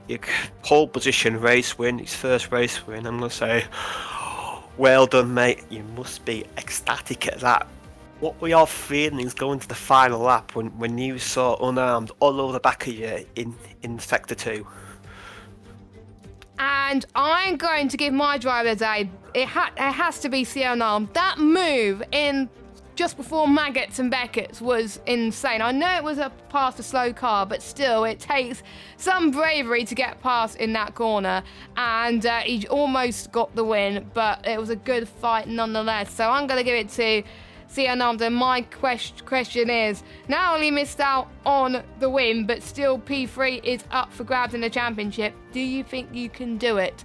Your pole position race win, his first race win. I'm gonna say, well done, mate. You must be ecstatic at that. What were your feelings going to the final lap when you saw unarmed all over the back of you in sector 2? And I'm going to give my driver of the day. It has to be unarmed. That move in just before Maggots and Beckett's was insane. I know it was past a slow car, but still, it takes some bravery to get past in that corner. And he almost got the win, but it was a good fight nonetheless. So I'm going to give it to unarmed. And my question is, not only missed out on the win, but still P3 is up for grabs in the championship. Do you think you can do it?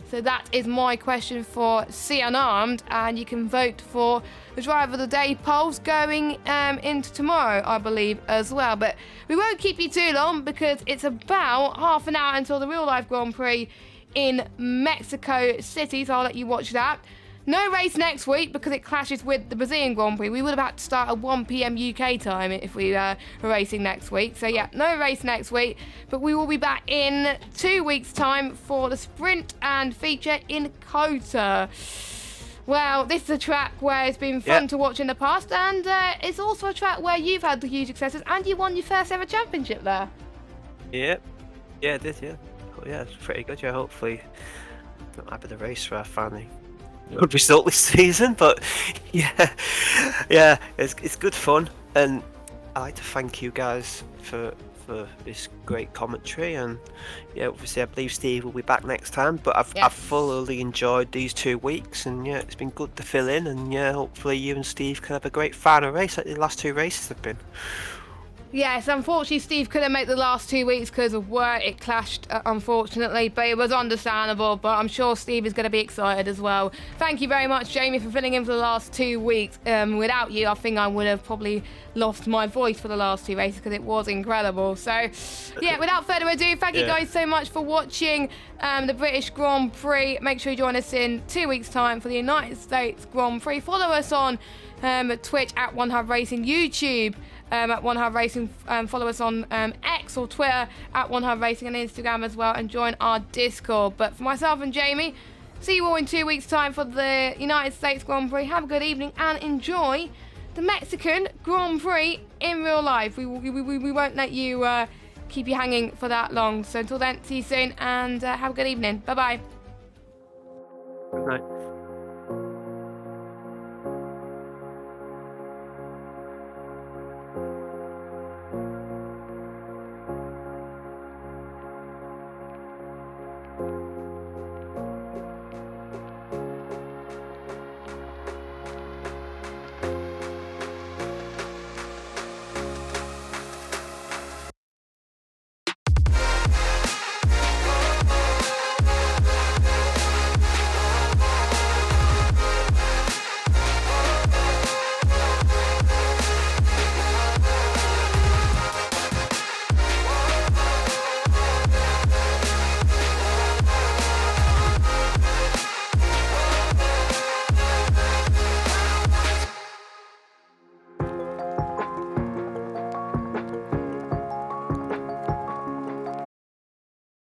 So that is my question for unarmed, and you can vote for the driver of the day polls going into tomorrow, I believe, as well. But we won't keep you too long because it's about half an hour until the real life Grand Prix in Mexico City, so I'll let you watch that. No race next week because it clashes with the Brazilian Grand Prix. We would have had to start at 1 p.m. UK time if we were racing next week. So yeah, no race next week, but we will be back in 2 weeks' time for the sprint and feature in Kota. Well, this is a track where it's been fun to watch in the past, and it's also a track where you've had the huge successes and you won your first ever championship there. Yeah, I did, yeah. Oh, yeah, it's pretty good, yeah. Hopefully, that might be the race where I finally good result this season, but yeah, it's good fun, and I like to thank you guys for this great commentary, and yeah, obviously I believe Steve will be back next time, but I've thoroughly enjoyed these 2 weeks, and yeah, it's been good to fill in, and yeah, hopefully you and Steve can have a great final race like the last 2 races have been. Yes, unfortunately Steve couldn't make the last 2 weeks because of work. It clashed, unfortunately, but it was understandable. But I'm sure Steve is going to be excited as well. Thank you very much, Jamie, for filling in for the last 2 weeks. Without you, I think I would have probably lost my voice for the last 2 races because it was incredible. So, yeah, without further ado, thank you guys so much for watching the British Grand Prix. Make sure you join us in 2 weeks' time for the United States Grand Prix. Follow us on Twitch at One Hub Racing, YouTube at One Hub Racing, follow us on X or Twitter at One Hub Racing, and Instagram as well, and join our Discord. But for myself and Jamie, see you all in 2 weeks' time for the United States Grand Prix. Have a good evening and enjoy the Mexican Grand Prix in real life. We won't let you keep you hanging for that long. So until then, see you soon, and have a good evening. Bye-bye. Good night.